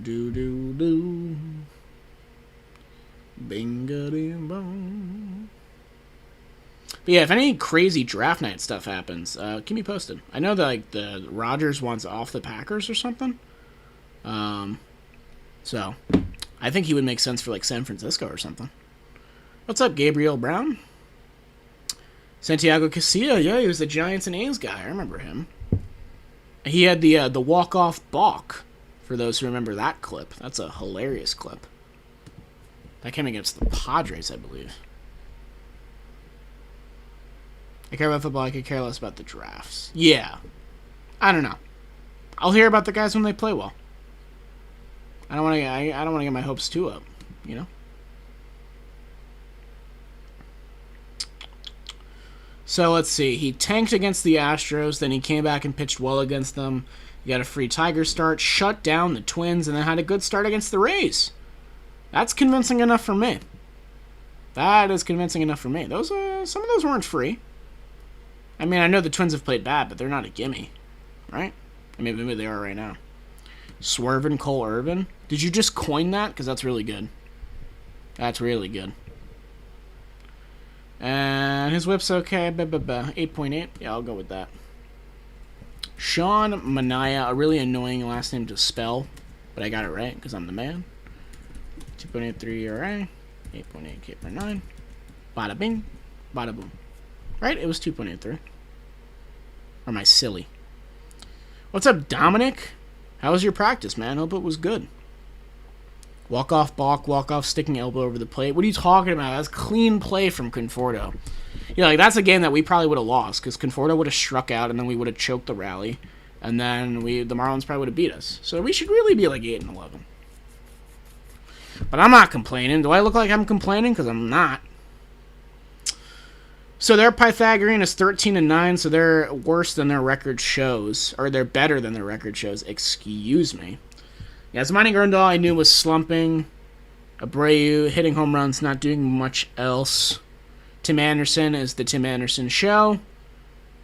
Bing-a-ding-bong. But yeah, if any crazy draft night stuff happens, keep me posted. I know that like the Rodgers wants off the Packers or something. So I think he would make sense for like San Francisco or something. What's up, Gabriel Brown? Santiago Casilla, yeah, he was the Giants and A's guy. I remember him. He had the walk-off balk, for those who remember that clip. That's a hilarious clip. That came against the Padres, I believe. I care about football, I could care less about the drafts. Yeah. I don't know. I'll hear about the guys when they play well. I don't want to get my hopes too up, you know? So let's see. He tanked against the Astros, then he came back and pitched well against them. He got a free Tiger start, shut down the Twins, and then had a good start against the Rays. That's convincing enough for me. That is convincing enough for me. Those some of those weren't free. I mean, I know the Twins have played bad, but they're not a gimme, right? I mean, maybe they are right now. Swervin' Cole Irvin. Did you just coin that? Because that's really good. That's really good. And his whip's okay. 8.8. Yeah, I'll go with that. Sean Manaea, a really annoying last name to spell, but I got it right because I'm the man. 2.83 ERA. 8.8 K per 9. Bada bing. Bada boom. Right? It was 2.83. Or am I silly? What's up, Dominic? How was your practice, man? Hope it was good. Walk-off balk, walk-off sticking elbow over the plate. What are you talking about? That's clean play from Conforto. Yeah, like that's a game that we probably would have lost because Conforto would have struck out and then we would have choked the rally. And then the Marlins probably would have beat us. So we should really be like 8-11. But I'm not complaining. Do I look like I'm complaining? Because I'm not. So their Pythagorean is 13-9, so they're worse than their record shows. Or they're better than their record shows. Excuse me. Yasmani Grandal I knew was slumping. Abreu hitting home runs, not doing much else. Tim Anderson is the Tim Anderson show.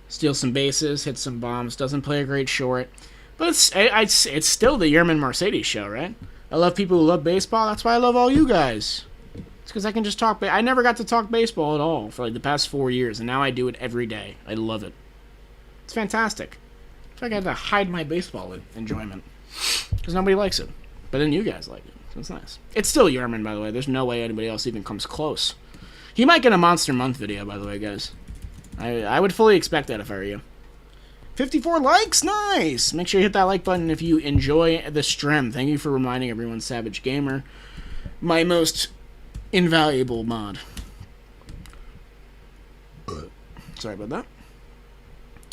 Steals some bases, hits some bombs, doesn't play a great short. But it's still the Yerman Mercedes show, right? I love people who love baseball. That's why I love all you guys. It's because I can just talk. I never got to talk baseball at all for like the past 4 years, and now I do it every day. I love it. It's fantastic. It's like I had to hide my baseball enjoyment because nobody likes it. But then you guys like it. So it's nice. It's still Yerman, by the way. There's no way anybody else even comes close. He might get a Monster Month video, by the way, guys. I would fully expect that if I were you. 54 likes? Nice! Make sure you hit that like button if you enjoy the stream. Thank you for reminding everyone Savage Gamer, my most invaluable mod. Sorry about that.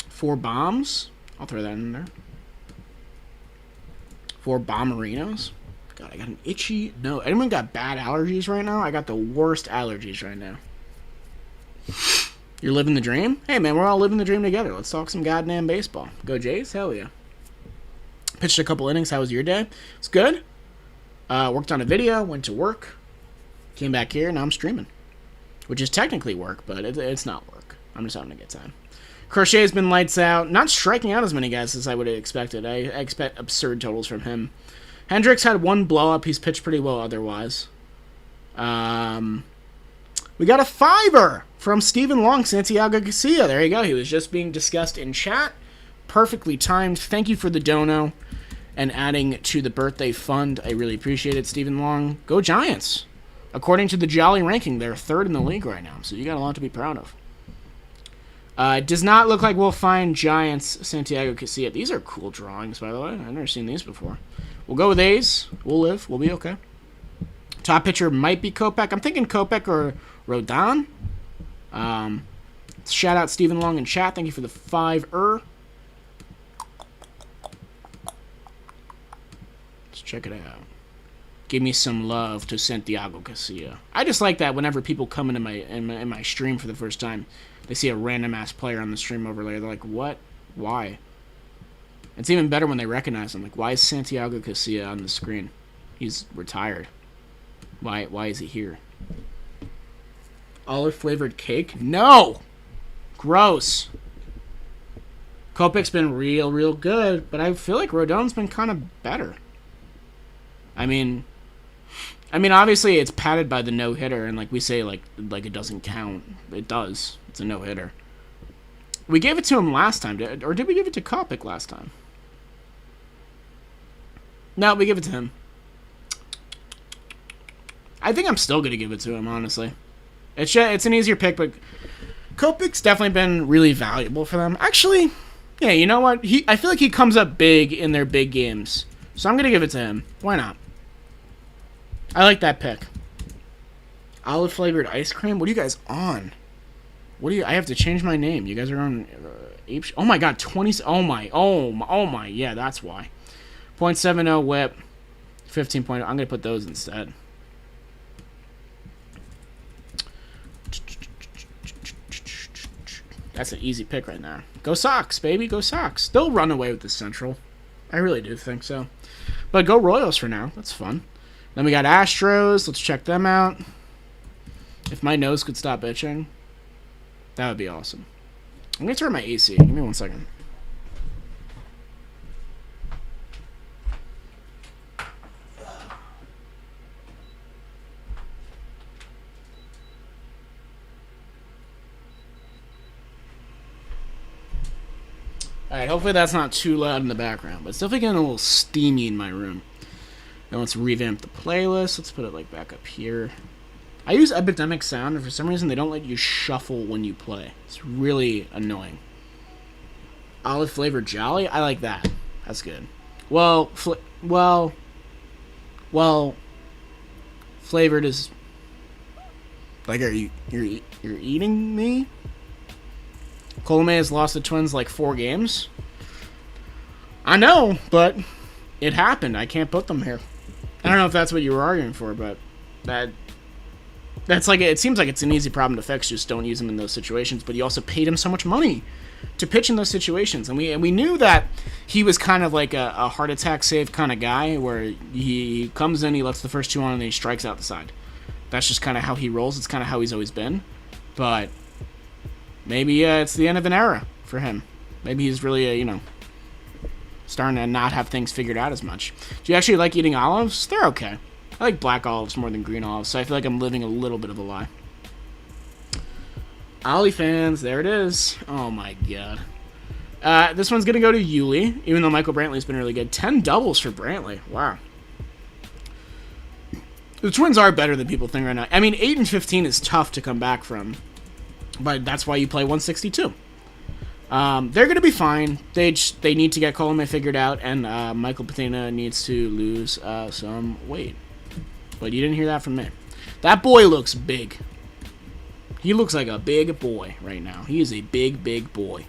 4 bombs. I'll throw that in there. 4 bomberinos. God, I got an itchy nose. Anyone got bad allergies right now? I got the worst allergies right now. You're living the dream? Hey, man, we're all living the dream together. Let's talk some goddamn baseball. Go Jays? Hell yeah. Pitched a couple innings. How was your day? It's good. Worked on a video. Went to work. Came back here. Now I'm streaming. Which is technically work, but it's not work. I'm just having a good time. Crochet's been lights out. Not striking out as many guys as I would have expected. I expect absurd totals from him. Hendricks had 1 blow-up. He's pitched pretty well otherwise. We got a fiver from Stephen Long, Santiago Casilla. There you go. He was just being discussed in chat. Perfectly timed. Thank you for the dono and adding to the birthday fund. I really appreciate it, Stephen Long. Go Giants. According to the Jolly ranking, they're third in the league right now, so you got a lot to be proud of. It does not look like we'll find Giants Santiago Casilla. These are cool drawings, by the way. I've never seen these before. We'll go with A's. We'll live. We'll be okay. Top pitcher might be Kopech. I'm thinking Kopech or Rodon. Shout out Stephen Long in chat. Thank you for the 5-er. Let's check it out. Give me some love to Santiago Casilla. I just like that whenever people come into my stream for the first time, they see a random ass player on the stream overlay. They're like, "What? Why?" It's even better when they recognize him. Like, why is Santiago Casilla on the screen? He's retired. Why is he here? Olive flavored cake? No! Gross. Kopech's been real good, but I feel like Rodon's been kind of better. I mean, obviously it's padded by the no-hitter, and like we say, like it doesn't count. It does. It's a no-hitter. We gave it to him last time, or did we give it to Kopech last time? No, we give it to him. I think I'm still going to give it to him, honestly. It's an easier pick, but Kopech's definitely been really valuable for them. Actually, yeah, you know what? I feel like he comes up big in their big games. So I'm going to give it to him. Why not? I like that pick. Olive flavored ice cream? What are you guys on? I have to change my name. You guys are on oh my god, 20. Oh my. Yeah, that's why. 0.70 whip. 15.0. I'm going to put those instead. That's an easy pick right now. Go Sox, baby. Go Sox. They'll run away with the Central. I really do think so. But go Royals for now. That's fun. Then we got Astros. Let's check them out. If my nose could stop itching, that would be awesome. I'm going to turn my AC. Give me 1 second. Alright, hopefully that's not too loud in the background, but it's definitely getting a little steamy in my room. Now let's revamp the playlist. Let's put it like back up here. I use Epidemic Sound, and for some reason they don't let you shuffle when you play. It's really annoying. Olive flavored Jolly? I like that. That's good. Well, flavored is like, you're eating me? Colome has lost the Twins like 4 games. I know, but it happened. I can't put them here. I don't know if that's what you were arguing for, but that's like, it seems like it's an easy problem to fix. Just don't use him in those situations. But you also paid him so much money to pitch in those situations, and we knew that he was kind of like a heart attack save kind of guy, where he comes in, he lets the first 2 on, and then he strikes out the side. That's just kind of how he rolls. It's kind of how he's always been. But maybe it's the end of an era for him. Maybe he's really, starting to not have things figured out as much. Do you actually like eating olives? They're okay. I like black olives more than green olives, so I feel like I'm living a little bit of a lie. Ollie fans, there it is. Oh my god. This one's going to go to Yuli, even though Michael Brantley's been really good. 10 doubles for Brantley. Wow. The Twins are better than people think right now. I mean, 8-15 is tough to come back from, but that's why you play 162. They're going to be fine. They need to get Colome figured out, and Michael Patena needs to lose some weight. But you didn't hear that from me. That boy looks big. He looks like a big boy right now. He is a big boy.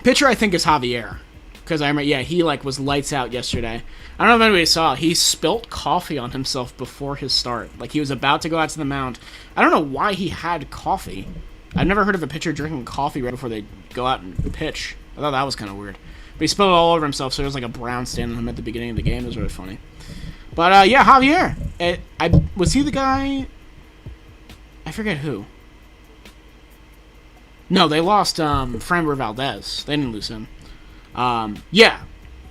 Pitcher, I think, is Javier. Because I remember, yeah, he was lights out yesterday. I don't know if anybody saw. He spilt coffee on himself before his start. Like, he was about to go out to the mound. I don't know why he had coffee. I've never heard of a pitcher drinking coffee right before they go out and pitch. I thought that was kind of weird. But he spilled it all over himself, so there was like a brown stain on him at the beginning of the game. It was really funny. But, yeah, Javier. Was he the guy? I forget who. No, they lost Framber Valdez. They didn't lose him. Yeah.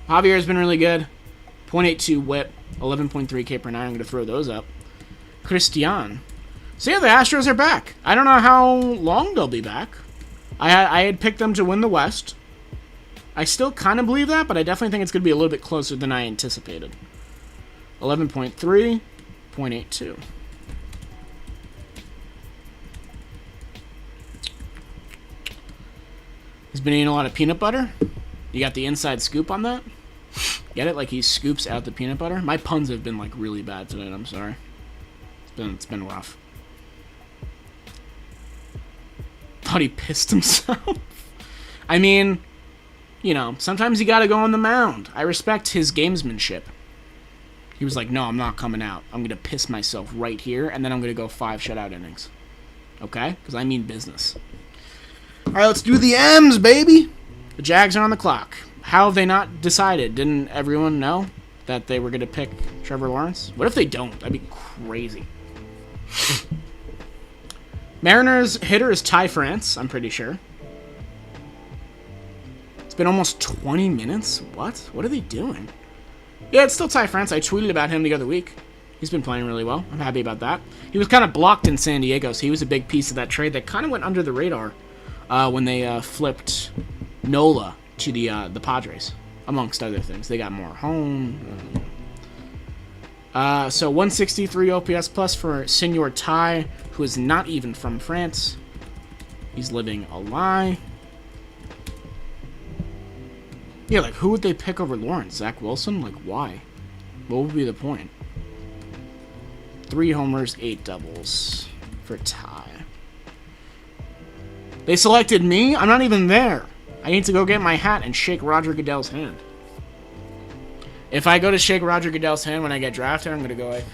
Javier has been really good. 0.82 whip, 11.3 K per 9. I'm going to throw those up. Christian. So yeah, the Astros are back. I don't know how long they'll be back. I had picked them to win the West. I still kind of believe that, but I definitely think it's going to be a little bit closer than I anticipated. 11.3, 0.82. He's been eating a lot of peanut butter. You got the inside scoop on that? Get it? Like he scoops out the peanut butter? My puns have been like really bad today. I'm sorry. It's been rough. Thought he pissed himself. I mean, you know, sometimes you gotta go on the mound. I respect his gamesmanship. He was like, no, I'm not coming out. I'm gonna piss myself right here, and then I'm gonna go 5 shutout innings. Okay? Because I mean business. Alright, let's do the M's, baby! The Jags are on the clock. How have they not decided? Didn't everyone know that they were gonna pick Trevor Lawrence? What if they don't? That'd be crazy. Mariners hitter is Ty France, I'm pretty sure. It's been almost 20 minutes? What? What are they doing? Yeah, it's still Ty France. I tweeted about him the other week. He's been playing really well. I'm happy about that. He was kind of blocked in San Diego, so he was a big piece of that trade that kind of went under the radar when they flipped Nola to the Padres, amongst other things. They got more home. So 163 OPS plus for Senor Ty, who is not even from France. He's living a lie. Yeah, like, who would they pick over Lawrence? Zach Wilson? Like, why? What would be the point? 3 homers, 8 doubles for Ty. They selected me? I'm not even there. I need to go get my hat and shake Roger Goodell's hand. If I go to shake Roger Goodell's hand when I get drafted, I'm going to go like...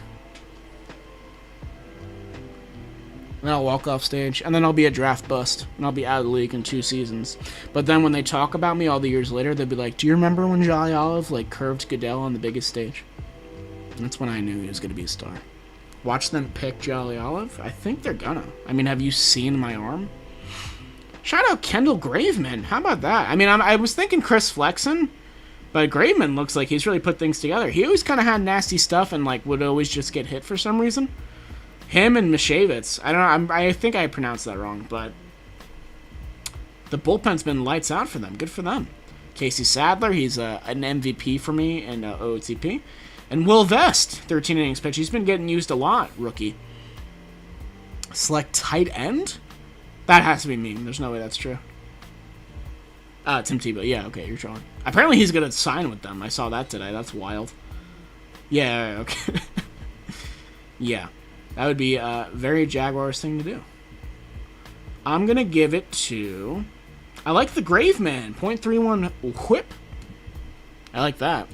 Then I'll walk off stage, and then I'll be a draft bust, and I'll be out of the league in 2 seasons. But then when they talk about me all the years later, they'll be like, do you remember when Jolly Olive, like, curved Goodell on the biggest stage? And that's when I knew he was going to be a star. Watch them pick Jolly Olive? I think they're gonna. I mean, have you seen my arm? Shout out Kendall Graveman. How about that? I mean, I was thinking Chris Flexen, but Graveman looks like he's really put things together. He always kind of had nasty stuff and, like, would always just get hit for some reason. Him and Mishevitz. I don't know. I think I pronounced that wrong, but the bullpen's been lights out for them. Good for them. Casey Sadler, he's an MVP for me in OOTP. And Will Vest, 13 innings pitch. He's been getting used a lot, rookie. Select tight end? That has to be me. There's no way that's true. Tim Tebow. Yeah, okay, you're trolling. Apparently he's going to sign with them. I saw that today. That's wild. Yeah, okay. Yeah. That would be a very Jaguars thing to do. I'm going to give it to... I like the Graveman. 0.31 whip. I like that.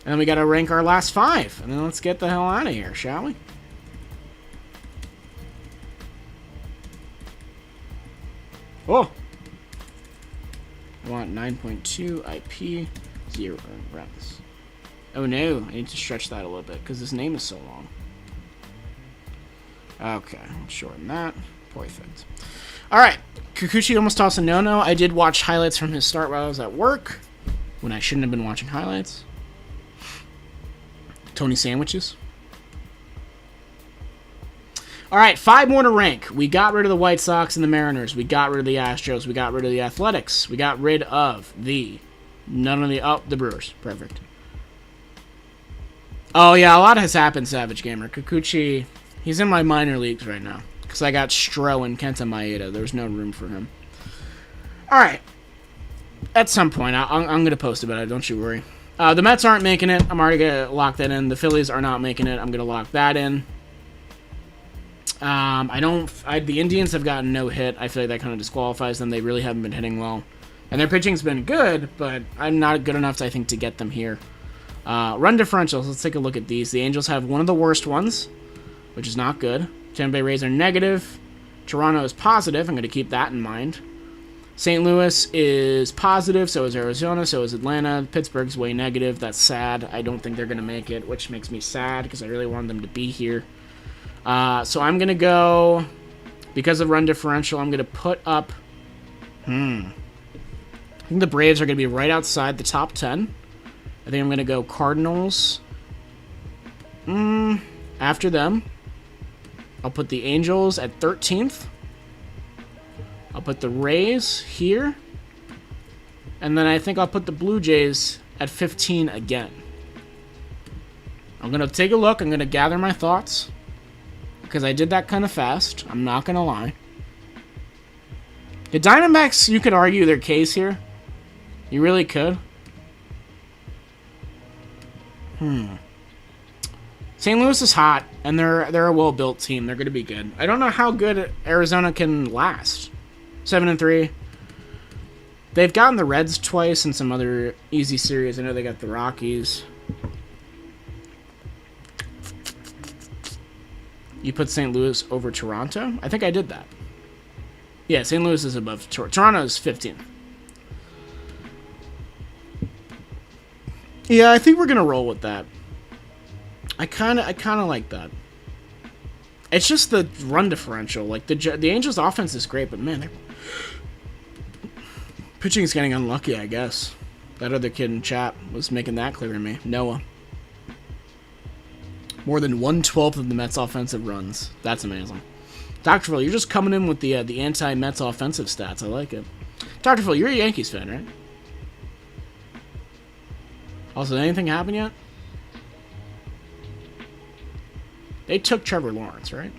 And then we got to rank our last 5. And then let's get the hell out of here, shall we? Oh! I want 9.2 IP 0 runs. Oh no, I need to stretch that a little bit because his name is so long. Okay, let's shorten that. Perfect. Alright, Kikuchi almost tossed a no-no. I did watch highlights from his start while I was at work, when I shouldn't have been watching highlights. Tony Sandwiches. Alright, 5 more to rank. We got rid of the White Sox and the Mariners. We got rid of the Astros. We got rid of the Athletics. We got rid of the... the Brewers. Perfect. Oh, yeah, a lot has happened, Savage Gamer. Kikuchi, he's in my minor leagues right now. Because I got Stro and Kenta Maeda. There's no room for him. Alright. At some point, I'm going to post about it. Don't you worry. The Mets aren't making it. I'm already going to lock that in. The Phillies are not making it. I'm going to lock that in. The Indians have gotten no hit. I feel like that kind of disqualifies them. They really haven't been hitting well. And their pitching's been good, but I'm not good enough, I think, to get them here. Run differentials. Let's take a look at these. The Angels have one of the worst ones, which is not good. Tampa Bay Rays are negative. Toronto is positive. I'm going to keep that in mind. St. Louis is positive. So is Arizona. So is Atlanta. Pittsburgh's way negative. That's sad. I don't think they're going to make it, which makes me sad because I really wanted them to be here. So I'm going to go, because of run differential, I'm going to put up, I think the Braves are going to be right outside the top 10. I think I'm going to go Cardinals after them. I'll put the Angels at 13th. I'll put the Rays here. And then I think I'll put the Blue Jays at 15 again. I'm going to take a look. I'm going to gather my thoughts. Because I did that kind of fast. I'm not going to lie. The Diamondbacks, you could argue their case here. You really could. St. Louis is hot, and they're a well-built team. They're going to be good. I don't know how good Arizona can last. 7-3. They've gotten the Reds twice and some other easy series. I know they got the Rockies. You put St. Louis over Toronto? I think I did that. Yeah, St. Louis is above Toronto is 15th. Yeah, I think we're gonna roll with that. I kind of like that. It's just the run differential. Like the Angels' offense is great, but man, their pitching is getting unlucky. I guess that other kid in chat was making that clear to me. Noah. More than 1/12 of the Mets' offensive runs. That's amazing. Dr. Phil, you're just coming in with the anti-Mets offensive stats. I like it. Dr. Phil, you're a Yankees fan, right? Also, did anything happen yet? They took Trevor Lawrence, right?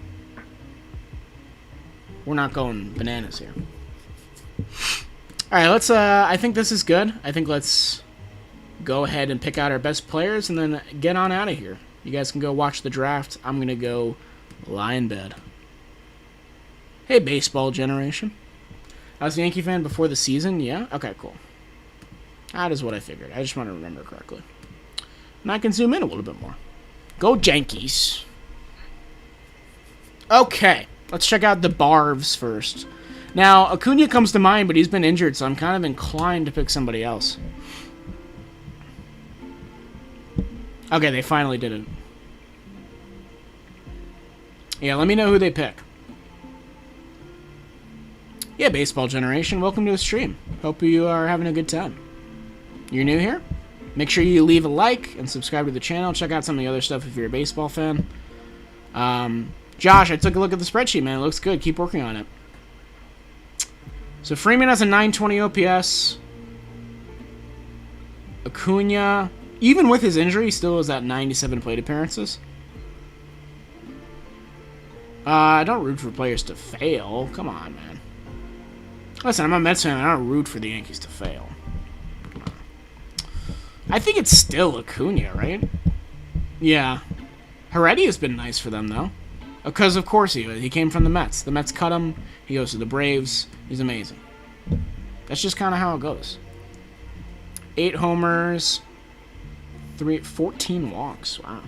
We're not going bananas here. Alright, let's, I think this is good. I think let's go ahead and pick out our best players and then get on out of here. You guys can go watch the draft. I'm going to go lie in bed. Hey, baseball generation. I was a Yankee fan before the season, yeah? Okay, cool. That is what I figured. I just want to remember correctly. And I can zoom in a little bit more. Go Yankees. Okay, let's check out the Barves first. Now, Acuna comes to mind, but he's been injured, so I'm kind of inclined to pick somebody else. Okay, they finally did it. Yeah, let me know who they pick. Yeah, baseball generation, welcome to the stream. Hope you are having a good time. You're new here? Make sure you leave a like and subscribe to the channel. Check out some of the other stuff if you're a baseball fan. Josh, I took a look at the spreadsheet, man. It looks good. Keep working on it. So Freeman has a 920 OPS. Acuna, even with his injury, still is at 97 plate appearances. I don't root for players to fail. Come on, man. Listen, I'm a Mets fan. I don't root for the Yankees to fail. I think it's still Acuna, right? Yeah. Heredia's been nice for them, though. Because, of course, he came from the Mets. The Mets cut him. He goes to the Braves. He's amazing. That's just kind of how it goes. 8 homers. 14 walks. Wow.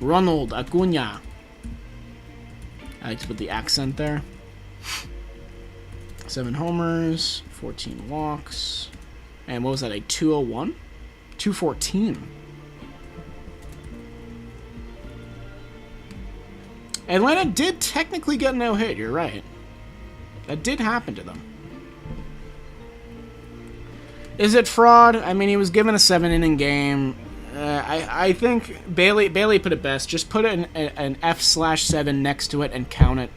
Ronald Acuna. I like to put the accent there. 7 homers. 14 walks. And what was that, a 201? 214. Atlanta did technically get no hit, you're right. That did happen to them. Is it fraud? I mean, he was given a 7-inning game. I think Bailey put it best. Just put an F/7 next to it and count it.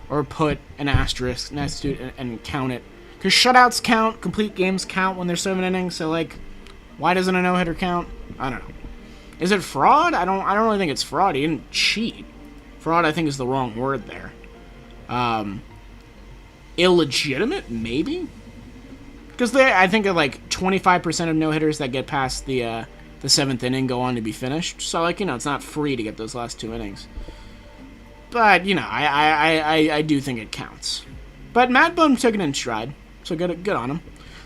Or put an asterisk next to it and count it. Because shutouts count, complete games count when they're 7 innings, so, like, why doesn't a no-hitter count? I don't know. Is it fraud? I don't really think it's fraud. He didn't cheat. Fraud, I think, is the wrong word there. Illegitimate, maybe? Because I think like 25% of no-hitters that get past the 7th inning go on to be finished. So, like, it's not free to get those last 2 innings. But, I do think it counts. But Mad Bum took it in stride. So good on him.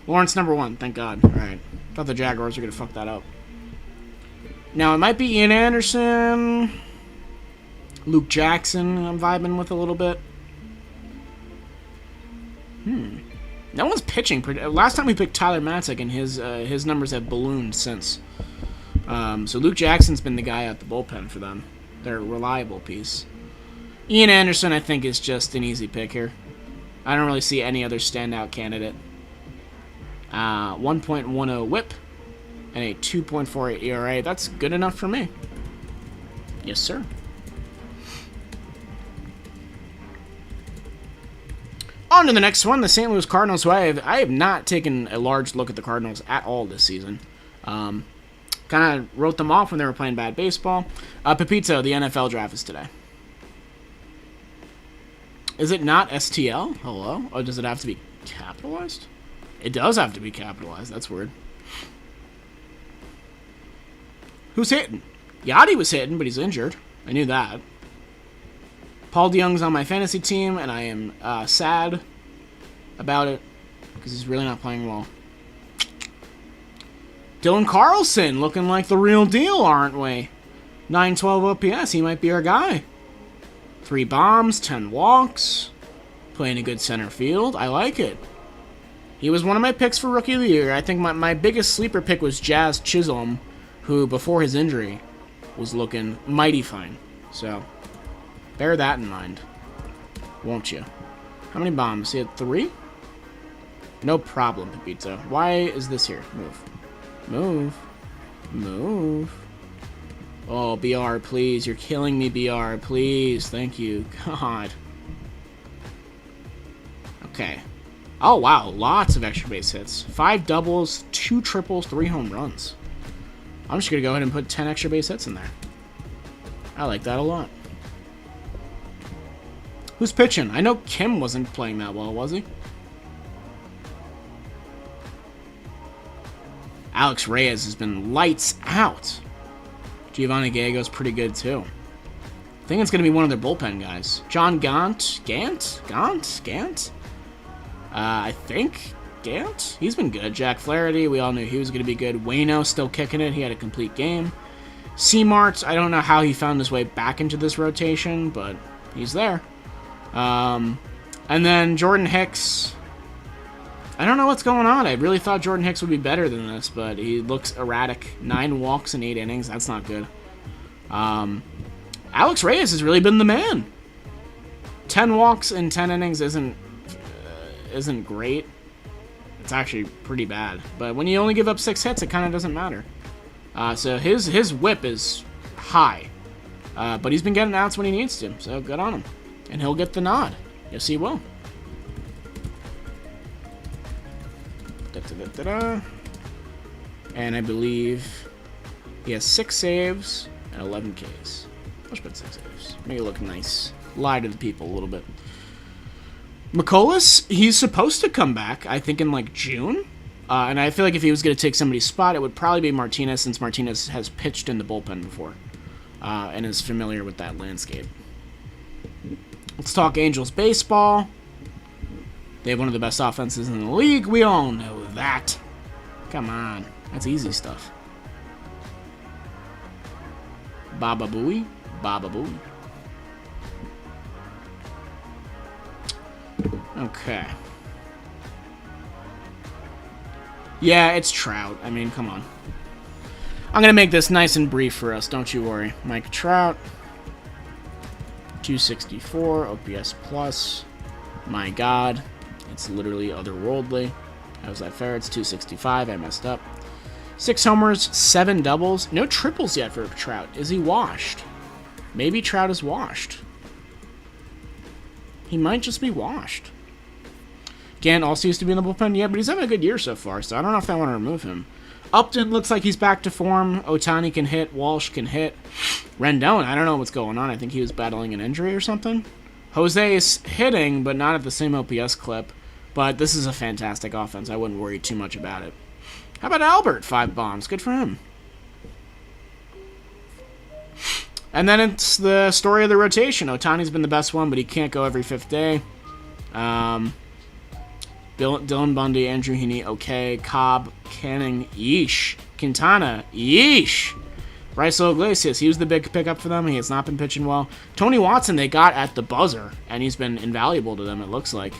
Lawrence number 1, thank God. Alright. Thought the Jaguars were going to fuck that up. Now, it might be Ian Anderson. Luke Jackson, I'm vibing with a little bit. No one's pitching. Last time we picked Tyler Matzek, and his numbers have ballooned since. So Luke Jackson's been the guy at the bullpen for them. They're a reliable piece. Ian Anderson, I think, is just an easy pick here. I don't really see any other standout candidate. 1.10 whip and a 2.48 ERA. That's good enough for me. Yes, sir. On to the next one, the St. Louis Cardinals, who I have not taken a large look at the Cardinals at all this season. Kind of wrote them off when they were playing bad baseball. Pepito, the NFL draft is today. Is it not STL? Hello? Or does it have to be capitalized? It does have to be capitalized. That's weird. Who's hitting? Yachty was hitting, but he's injured. I knew that. Paul DeYoung's on my fantasy team, and I am sad about it because he's really not playing well. Dylan Carlson looking like the real deal, aren't we? 912 OPS, he might be our guy. 3 bombs, 10 walks, playing a good center field. I like it. He was one of my picks for Rookie of the Year. I think my biggest sleeper pick was Jazz Chisholm, who, before his injury, was looking mighty fine. So, bear that in mind, won't you? How many bombs? He had 3? No problem, Pepito. Why is this here? Move. Move. Move. Oh, BR, please. You're killing me, BR. Please. Thank you. God. Okay. Oh, wow. Lots of extra base hits. 5 doubles, 2 triples, 3 home runs. I'm just going to go ahead and put 10 extra base hits in there. I like that a lot. Who's pitching? I know Kim wasn't playing that well, was he? Alex Reyes has been lights out. Giovanni Gallego's pretty good, too. I think it's going to be one of their bullpen guys. John Gant? I think Gant? He's been good. Jack Flaherty, we all knew he was going to be good. Waino still kicking it. He had a complete game. C-Mart, I don't know how he found his way back into this rotation, but he's there. And then Jordan Hicks. I don't know what's going on. I really thought Jordan Hicks would be better than this, but he looks erratic. 9 walks in 8 innings. That's not good. Alex Reyes has really been the man. 10 walks in 10 innings isn't great. It's actually pretty bad. But when you only give up 6 hits, it kind of doesn't matter. So his whip is high. But he's been getting outs when he needs to, so good on him. And he'll get the nod. Yes, he will. And I believe he has 6 saves and 11 Ks. Let's put 6 saves. Make it look nice. Lie to the people a little bit. McCullers, he's supposed to come back, I think, in like June. And I feel like if he was going to take somebody's spot, it would probably be Martinez, since Martinez has pitched in the bullpen before and is familiar with that landscape. Let's talk Angels baseball. They have one of the best offenses in the league. We all know that. Come on. That's easy stuff. Baba Booey. Baba Booey. Okay. Yeah, it's Trout. I mean, come on. I'm going to make this nice and brief for us. Don't you worry. Mike Trout. 264 OPS plus. My God. It's literally otherworldly. How's that fair? It's 265. I messed up. 6 homers, 7 doubles. No triples yet for Trout. Is he washed? Maybe Trout is washed. He might just be washed. Gant also used to be in the bullpen. Yeah, but he's having a good year so far, so I don't know if I want to remove him. Upton looks like he's back to form. Ohtani can hit. Walsh can hit. Rendon, I don't know what's going on. I think he was battling an injury or something. Jose is hitting, but not at the same OPS clip. But this is a fantastic offense. I wouldn't worry too much about it. How about Albert? 5 bombs. Good for him. And then it's the story of the rotation. Ohtani's been the best one, but he can't go every 5th day. Dylan Bundy, Andrew Heaney, okay. Cobb, Canning, yeesh. Quintana, yeesh. Raisel Iglesias, he was the big pickup for them. He has not been pitching well. Tony Watson, they got at the buzzer, and he's been invaluable to them, it looks like.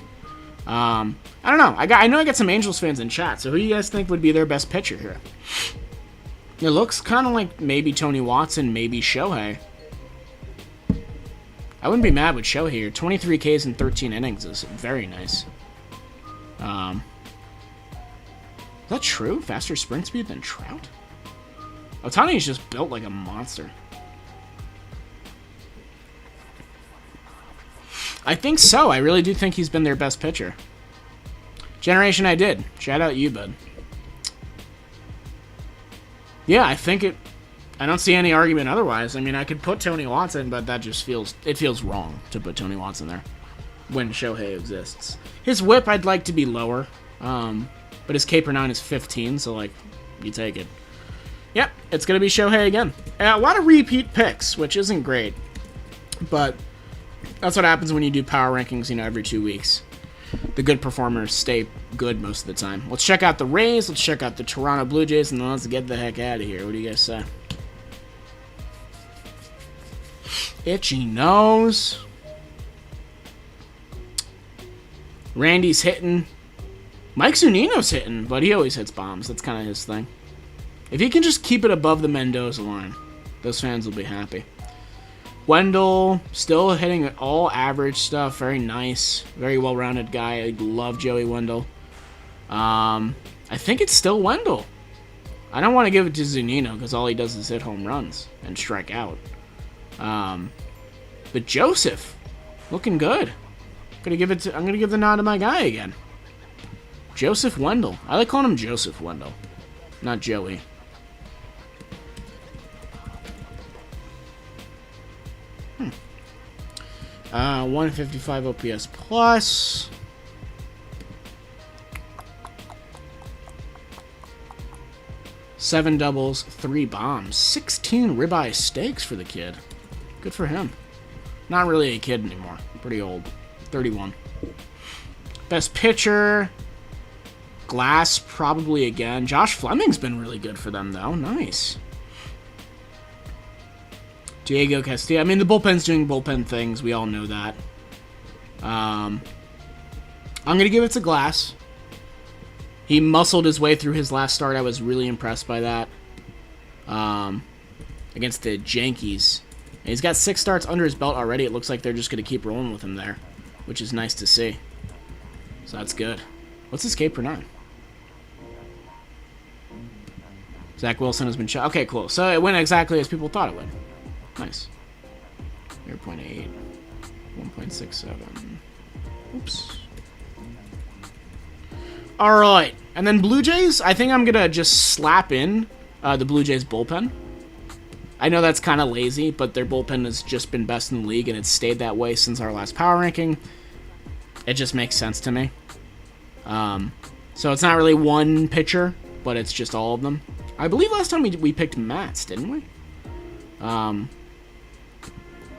I don't know. I know I got some Angels fans in chat, so who do you guys think would be their best pitcher here? It looks kind of like maybe Tony Watson, maybe Shohei. I wouldn't be mad with Shohei here. 23 Ks in 13 innings is very nice. Is that true? Faster sprint speed than Trout? Ohtani is just built like a monster. I think so. I really do think he's been their best pitcher. Generation I did. Shout out you, bud. Yeah, I think it... I don't see any argument otherwise. I mean, I could put Tony Watson, but that just feels... It feels wrong to put Tony Watson there when Shohei exists. His whip, I'd like to be lower. But his K per 9 is 15, so, like, you take it. Yep, it's going to be Shohei again. A lot of repeat picks, which isn't great. But that's what happens when you do power rankings, you know, every 2 weeks. The good performers stay good most of the time. Let's check out the Rays, let's check out the Toronto Blue Jays, and then let's get the heck out of here. What do you guys say? Itchy nose. Randy's hitting. Mike Zunino's hitting, but he always hits bombs. That's kind of his thing. If he can just keep it above the Mendoza line, those fans will be happy. Wendell, still hitting all average stuff. Very nice. Very well-rounded guy. I love Joey Wendell. I think it's still Wendell. I don't want to give it to Zunino because all he does is hit home runs and strike out. But Joseph, looking good. I'm gonna give the nod to my guy again. Joseph Wendell. I like calling him Joseph Wendell, not Joey. Hmm. 155 OPS plus. Seven doubles, 3 bombs, 16 ribeye steaks for the kid. Good for him. Not really a kid anymore. Pretty old. 31. Best pitcher. Glass, probably again. Josh Fleming's been really good for them, though. Nice. Diego Castillo. I mean, the bullpen's doing bullpen things. We all know that. I'm going to give it to Glass. He muscled his way through his last start. I was really impressed by that. Against the Yankees. And he's got 6 starts under his belt already. It looks like they're just going to keep rolling with him there, which is nice to see. So that's good. What's his K per 9? Zach Wilson has been shot. Okay, cool. So it went exactly as people thought it would. Nice. 0.8. 1.67. Oops. Alright. And then Blue Jays, I think I'm going to just slap in the Blue Jays bullpen. I know that's kind of lazy, but their bullpen has just been best in the league, and it's stayed that way since our last power ranking. It just makes sense to me. So it's not really one pitcher, but it's just all of them. I believe last time we picked Mats, didn't we?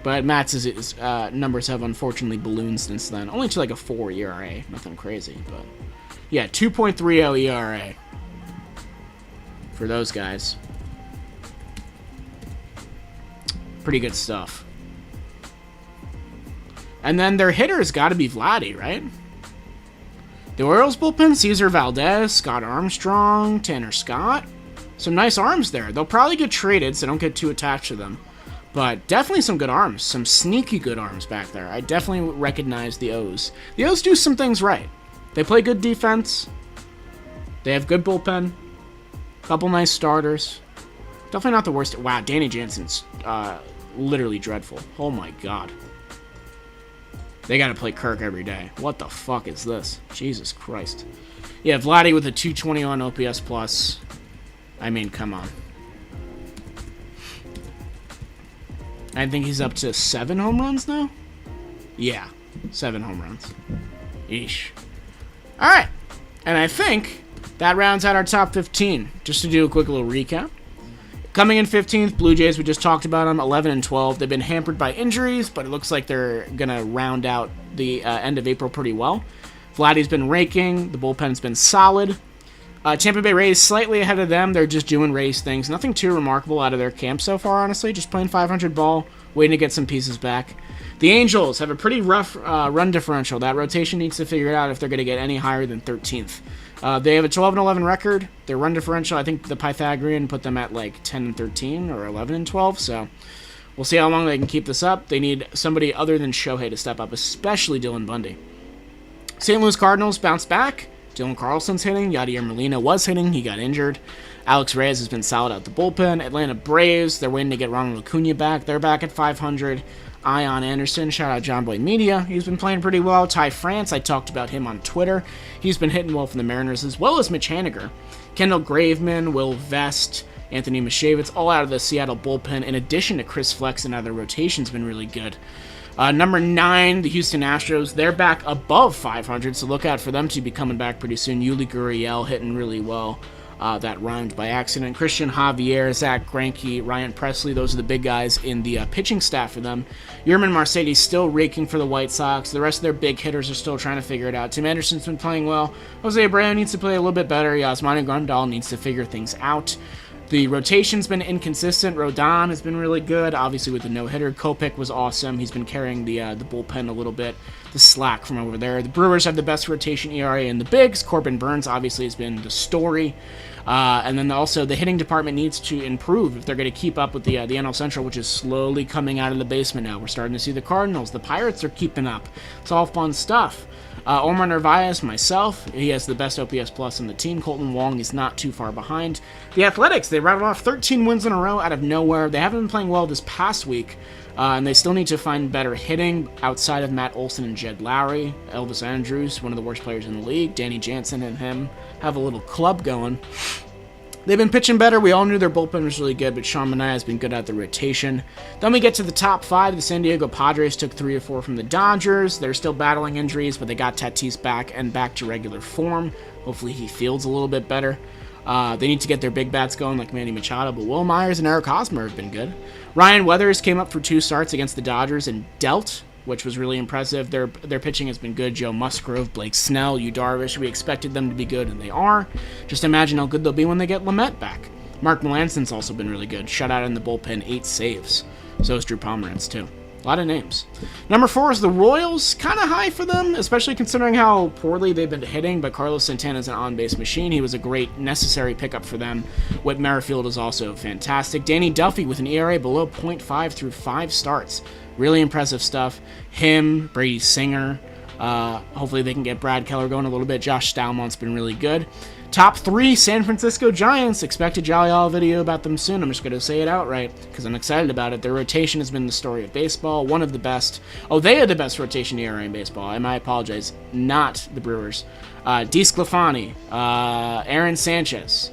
But Mats' numbers have unfortunately ballooned since then. Only to like a 4 ERA. Nothing crazy, but... Yeah, 2.30 ERA. For those guys. Pretty good stuff. And then their hitter's got to be Vladdy, right? The Orioles bullpen, Cesar Valdez, Scott Armstrong, Tanner Scott. Some nice arms there. They'll probably get traded, so don't get too attached to them. But definitely some good arms. Some sneaky good arms back there. I definitely recognize the O's. The O's do some things right. They play good defense. They have good bullpen. Couple nice starters. Definitely not the worst. Wow, Danny Jansen's literally dreadful. Oh my god. They gotta play Kirk every day. What the fuck is this? Jesus Christ. Yeah, Vladdy with a 221 OPS plus. I mean, come on. I think he's up to 7 home runs now? Yeah, 7 home runs. Yeesh. Alright, and I think that rounds out our top 15. Just to do a quick little recap. Coming in 15th, Blue Jays, we just talked about them, 11 and 12. They've been hampered by injuries, but it looks like they're going to round out the end of April pretty well. Vladdy's been raking. The bullpen's been solid. Tampa Bay Rays slightly ahead of them. They're just doing Rays things. Nothing too remarkable out of their camp so far, honestly. Just playing 500 ball, waiting to get some pieces back. The Angels have a pretty rough run differential. That rotation needs to figure it out if they're going to get any higher than 13th. They have a 12-11 record. Their run differential, I think the Pythagorean put them at like 10-13 or 11-12. So we'll see how long they can keep this up. They need somebody other than Shohei to step up, especially Dylan Bundy. St. Louis Cardinals bounced back. Dylan Carlson's hitting. Yadier Molina was hitting. He got injured. Alex Reyes has been solid out the bullpen. Atlanta Braves, they're waiting to get Ronald Acuna back. They're back at 500. Ion Anderson, shout out John Boy Media. He's been playing pretty well. Ty France, I talked about him on Twitter. He's been hitting well for the Mariners, as well as Mitch Haniger. Kendall Graveman, Will Vest, Anthony Mashevitz, all out of the Seattle bullpen, in addition to Chris Flex, and now their rotation's been really good. Number 9, the Houston Astros, they're back above 500, so look out for them to be coming back pretty soon. Yuli Gurriel hitting really well. That rhymed by accident. Christian Javier, Zach Greinke, Ryan Presley, those are the big guys in the pitching staff for them. Yerman Mercedes still raking for the White Sox. The rest of their big hitters are still trying to figure it out. Tim Anderson's been playing well. Jose Abreu needs to play a little bit better. Yasmani Grandal needs to figure things out. The rotation's been inconsistent. Rodon has been really good, obviously with the no-hitter. Kopech was awesome. He's been carrying the bullpen a little bit, the slack from over there. The Brewers have the best rotation ERA in the bigs. Corbin Burns obviously has been the story. And then also the hitting department needs to improve if they're going to keep up with the NL Central, which is slowly coming out of the basement now. We're starting to see the Cardinals. The Pirates are keeping up. It's all fun stuff. Omar Narvaez, myself, he has the best OPS plus in the team. Colton Wong is not too far behind. The Athletics, they rattled off 13 wins in a row out of nowhere. They haven't been playing well this past week, and they still need to find better hitting outside of Matt Olson and Jed Lowry. Elvis Andrus, one of the worst players in the league. Danny Jansen and him have a little club going. They've been pitching better. We all knew their bullpen was really good, but Sean Manaea has been good at the rotation. Then we get to the top 5. The San Diego Padres took 3 or 4 from the Dodgers. They're still battling injuries, but they got Tatis back and back to regular form. Hopefully he feels a little bit better. They need to get their big bats going like Manny Machado, but Will Myers and Eric Hosmer have been good. Ryan Weathers came up for 2 starts against the Dodgers and dealt, which was really impressive. Their pitching has been good. Joe Musgrove, Blake Snell, Yu Darvish. We expected them to be good, and they are. Just imagine how good they'll be when they get Lamet back. Mark Melanson's also been really good. Shutout in the bullpen, 8 saves. So is Drew Pomeranz, too. A lot of names. Number 4 is the Royals. Kind of high for them, especially considering how poorly they've been hitting, but Carlos Santana's an on-base machine. He was a great, necessary pickup for them. Whit Merrifield is also fantastic. Danny Duffy with an ERA below 0.5 through 5 starts. Really impressive stuff. Him, Brady Singer. Hopefully they can get Brad Keller going a little bit. Josh Stalmont's been really good. Top 3, San Francisco Giants. Expect a Jolly All video about them soon. I'm just going to say it outright because I'm excited about it. Their rotation has been the story of baseball. One of the best. Oh, they had the best rotation ERA in baseball. I apologize. Not the Brewers. DeSclafani, Aaron Sanchez,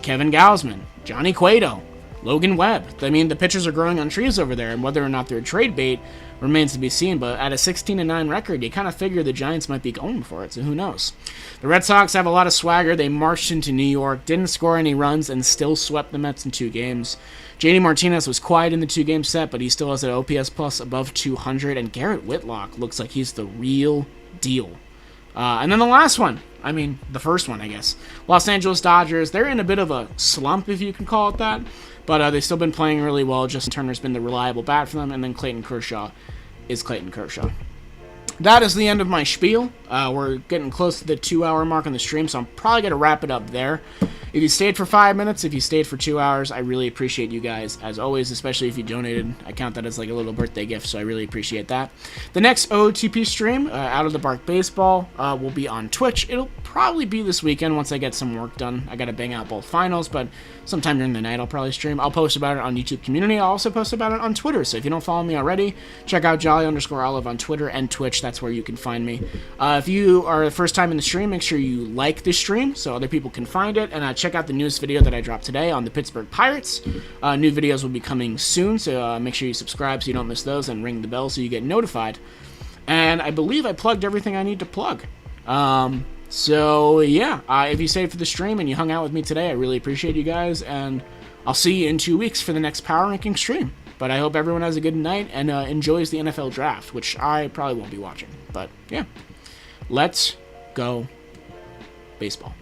Kevin Gausman, Johnny Cueto, Logan Webb. I mean, the pitchers are growing on trees over there, and whether or not they're a trade bait remains to be seen. But at a 16-9 record, you kind of figure the Giants might be going for it, so who knows? The Red Sox have a lot of swagger. They marched into New York, didn't score any runs, and still swept the Mets in 2 games. JD Martinez was quiet in the 2-game set, but he still has an OPS plus above 200, and Garrett Whitlock looks like he's the real deal. And then the last one, the first one, I guess. Los Angeles Dodgers, they're in a bit of a slump, if you can call it that. But they've still been playing really well. Justin Turner's been the reliable bat for them. And then Clayton Kershaw is Clayton Kershaw. That is the end of my spiel. We're getting close to the 2-hour mark on the stream, so I'm probably going to wrap it up there. If you stayed for 5 minutes, if you stayed for 2 hours, I really appreciate you guys, as always, especially if you donated. I count that as like a little birthday gift, so I really appreciate that. The next OOTP stream, Out of the Bark Baseball, will be on Twitch. It'll probably be this weekend once I get some work done. I got to bang out both finals, but sometime during the night I'll probably stream. I'll post about it on YouTube Community. I'll also post about it on Twitter, so if you don't follow me already, check out Jolly_Olive on Twitter and Twitch. That's where you can find me. If you are the first time in the stream, make sure you like the stream so other people can find it, and check out the newest video that I dropped today on the Pittsburgh Pirates. New videos will be coming soon, so make sure you subscribe so you don't miss those, and ring the bell so you get notified. And I believe I plugged everything I need to plug. So yeah, if you stayed for the stream and you hung out with me today, I really appreciate you guys, and I'll see you in 2 weeks for the next Power Ranking stream. But I hope everyone has a good night and enjoys the NFL draft, which I probably won't be watching. But yeah, let's go baseball.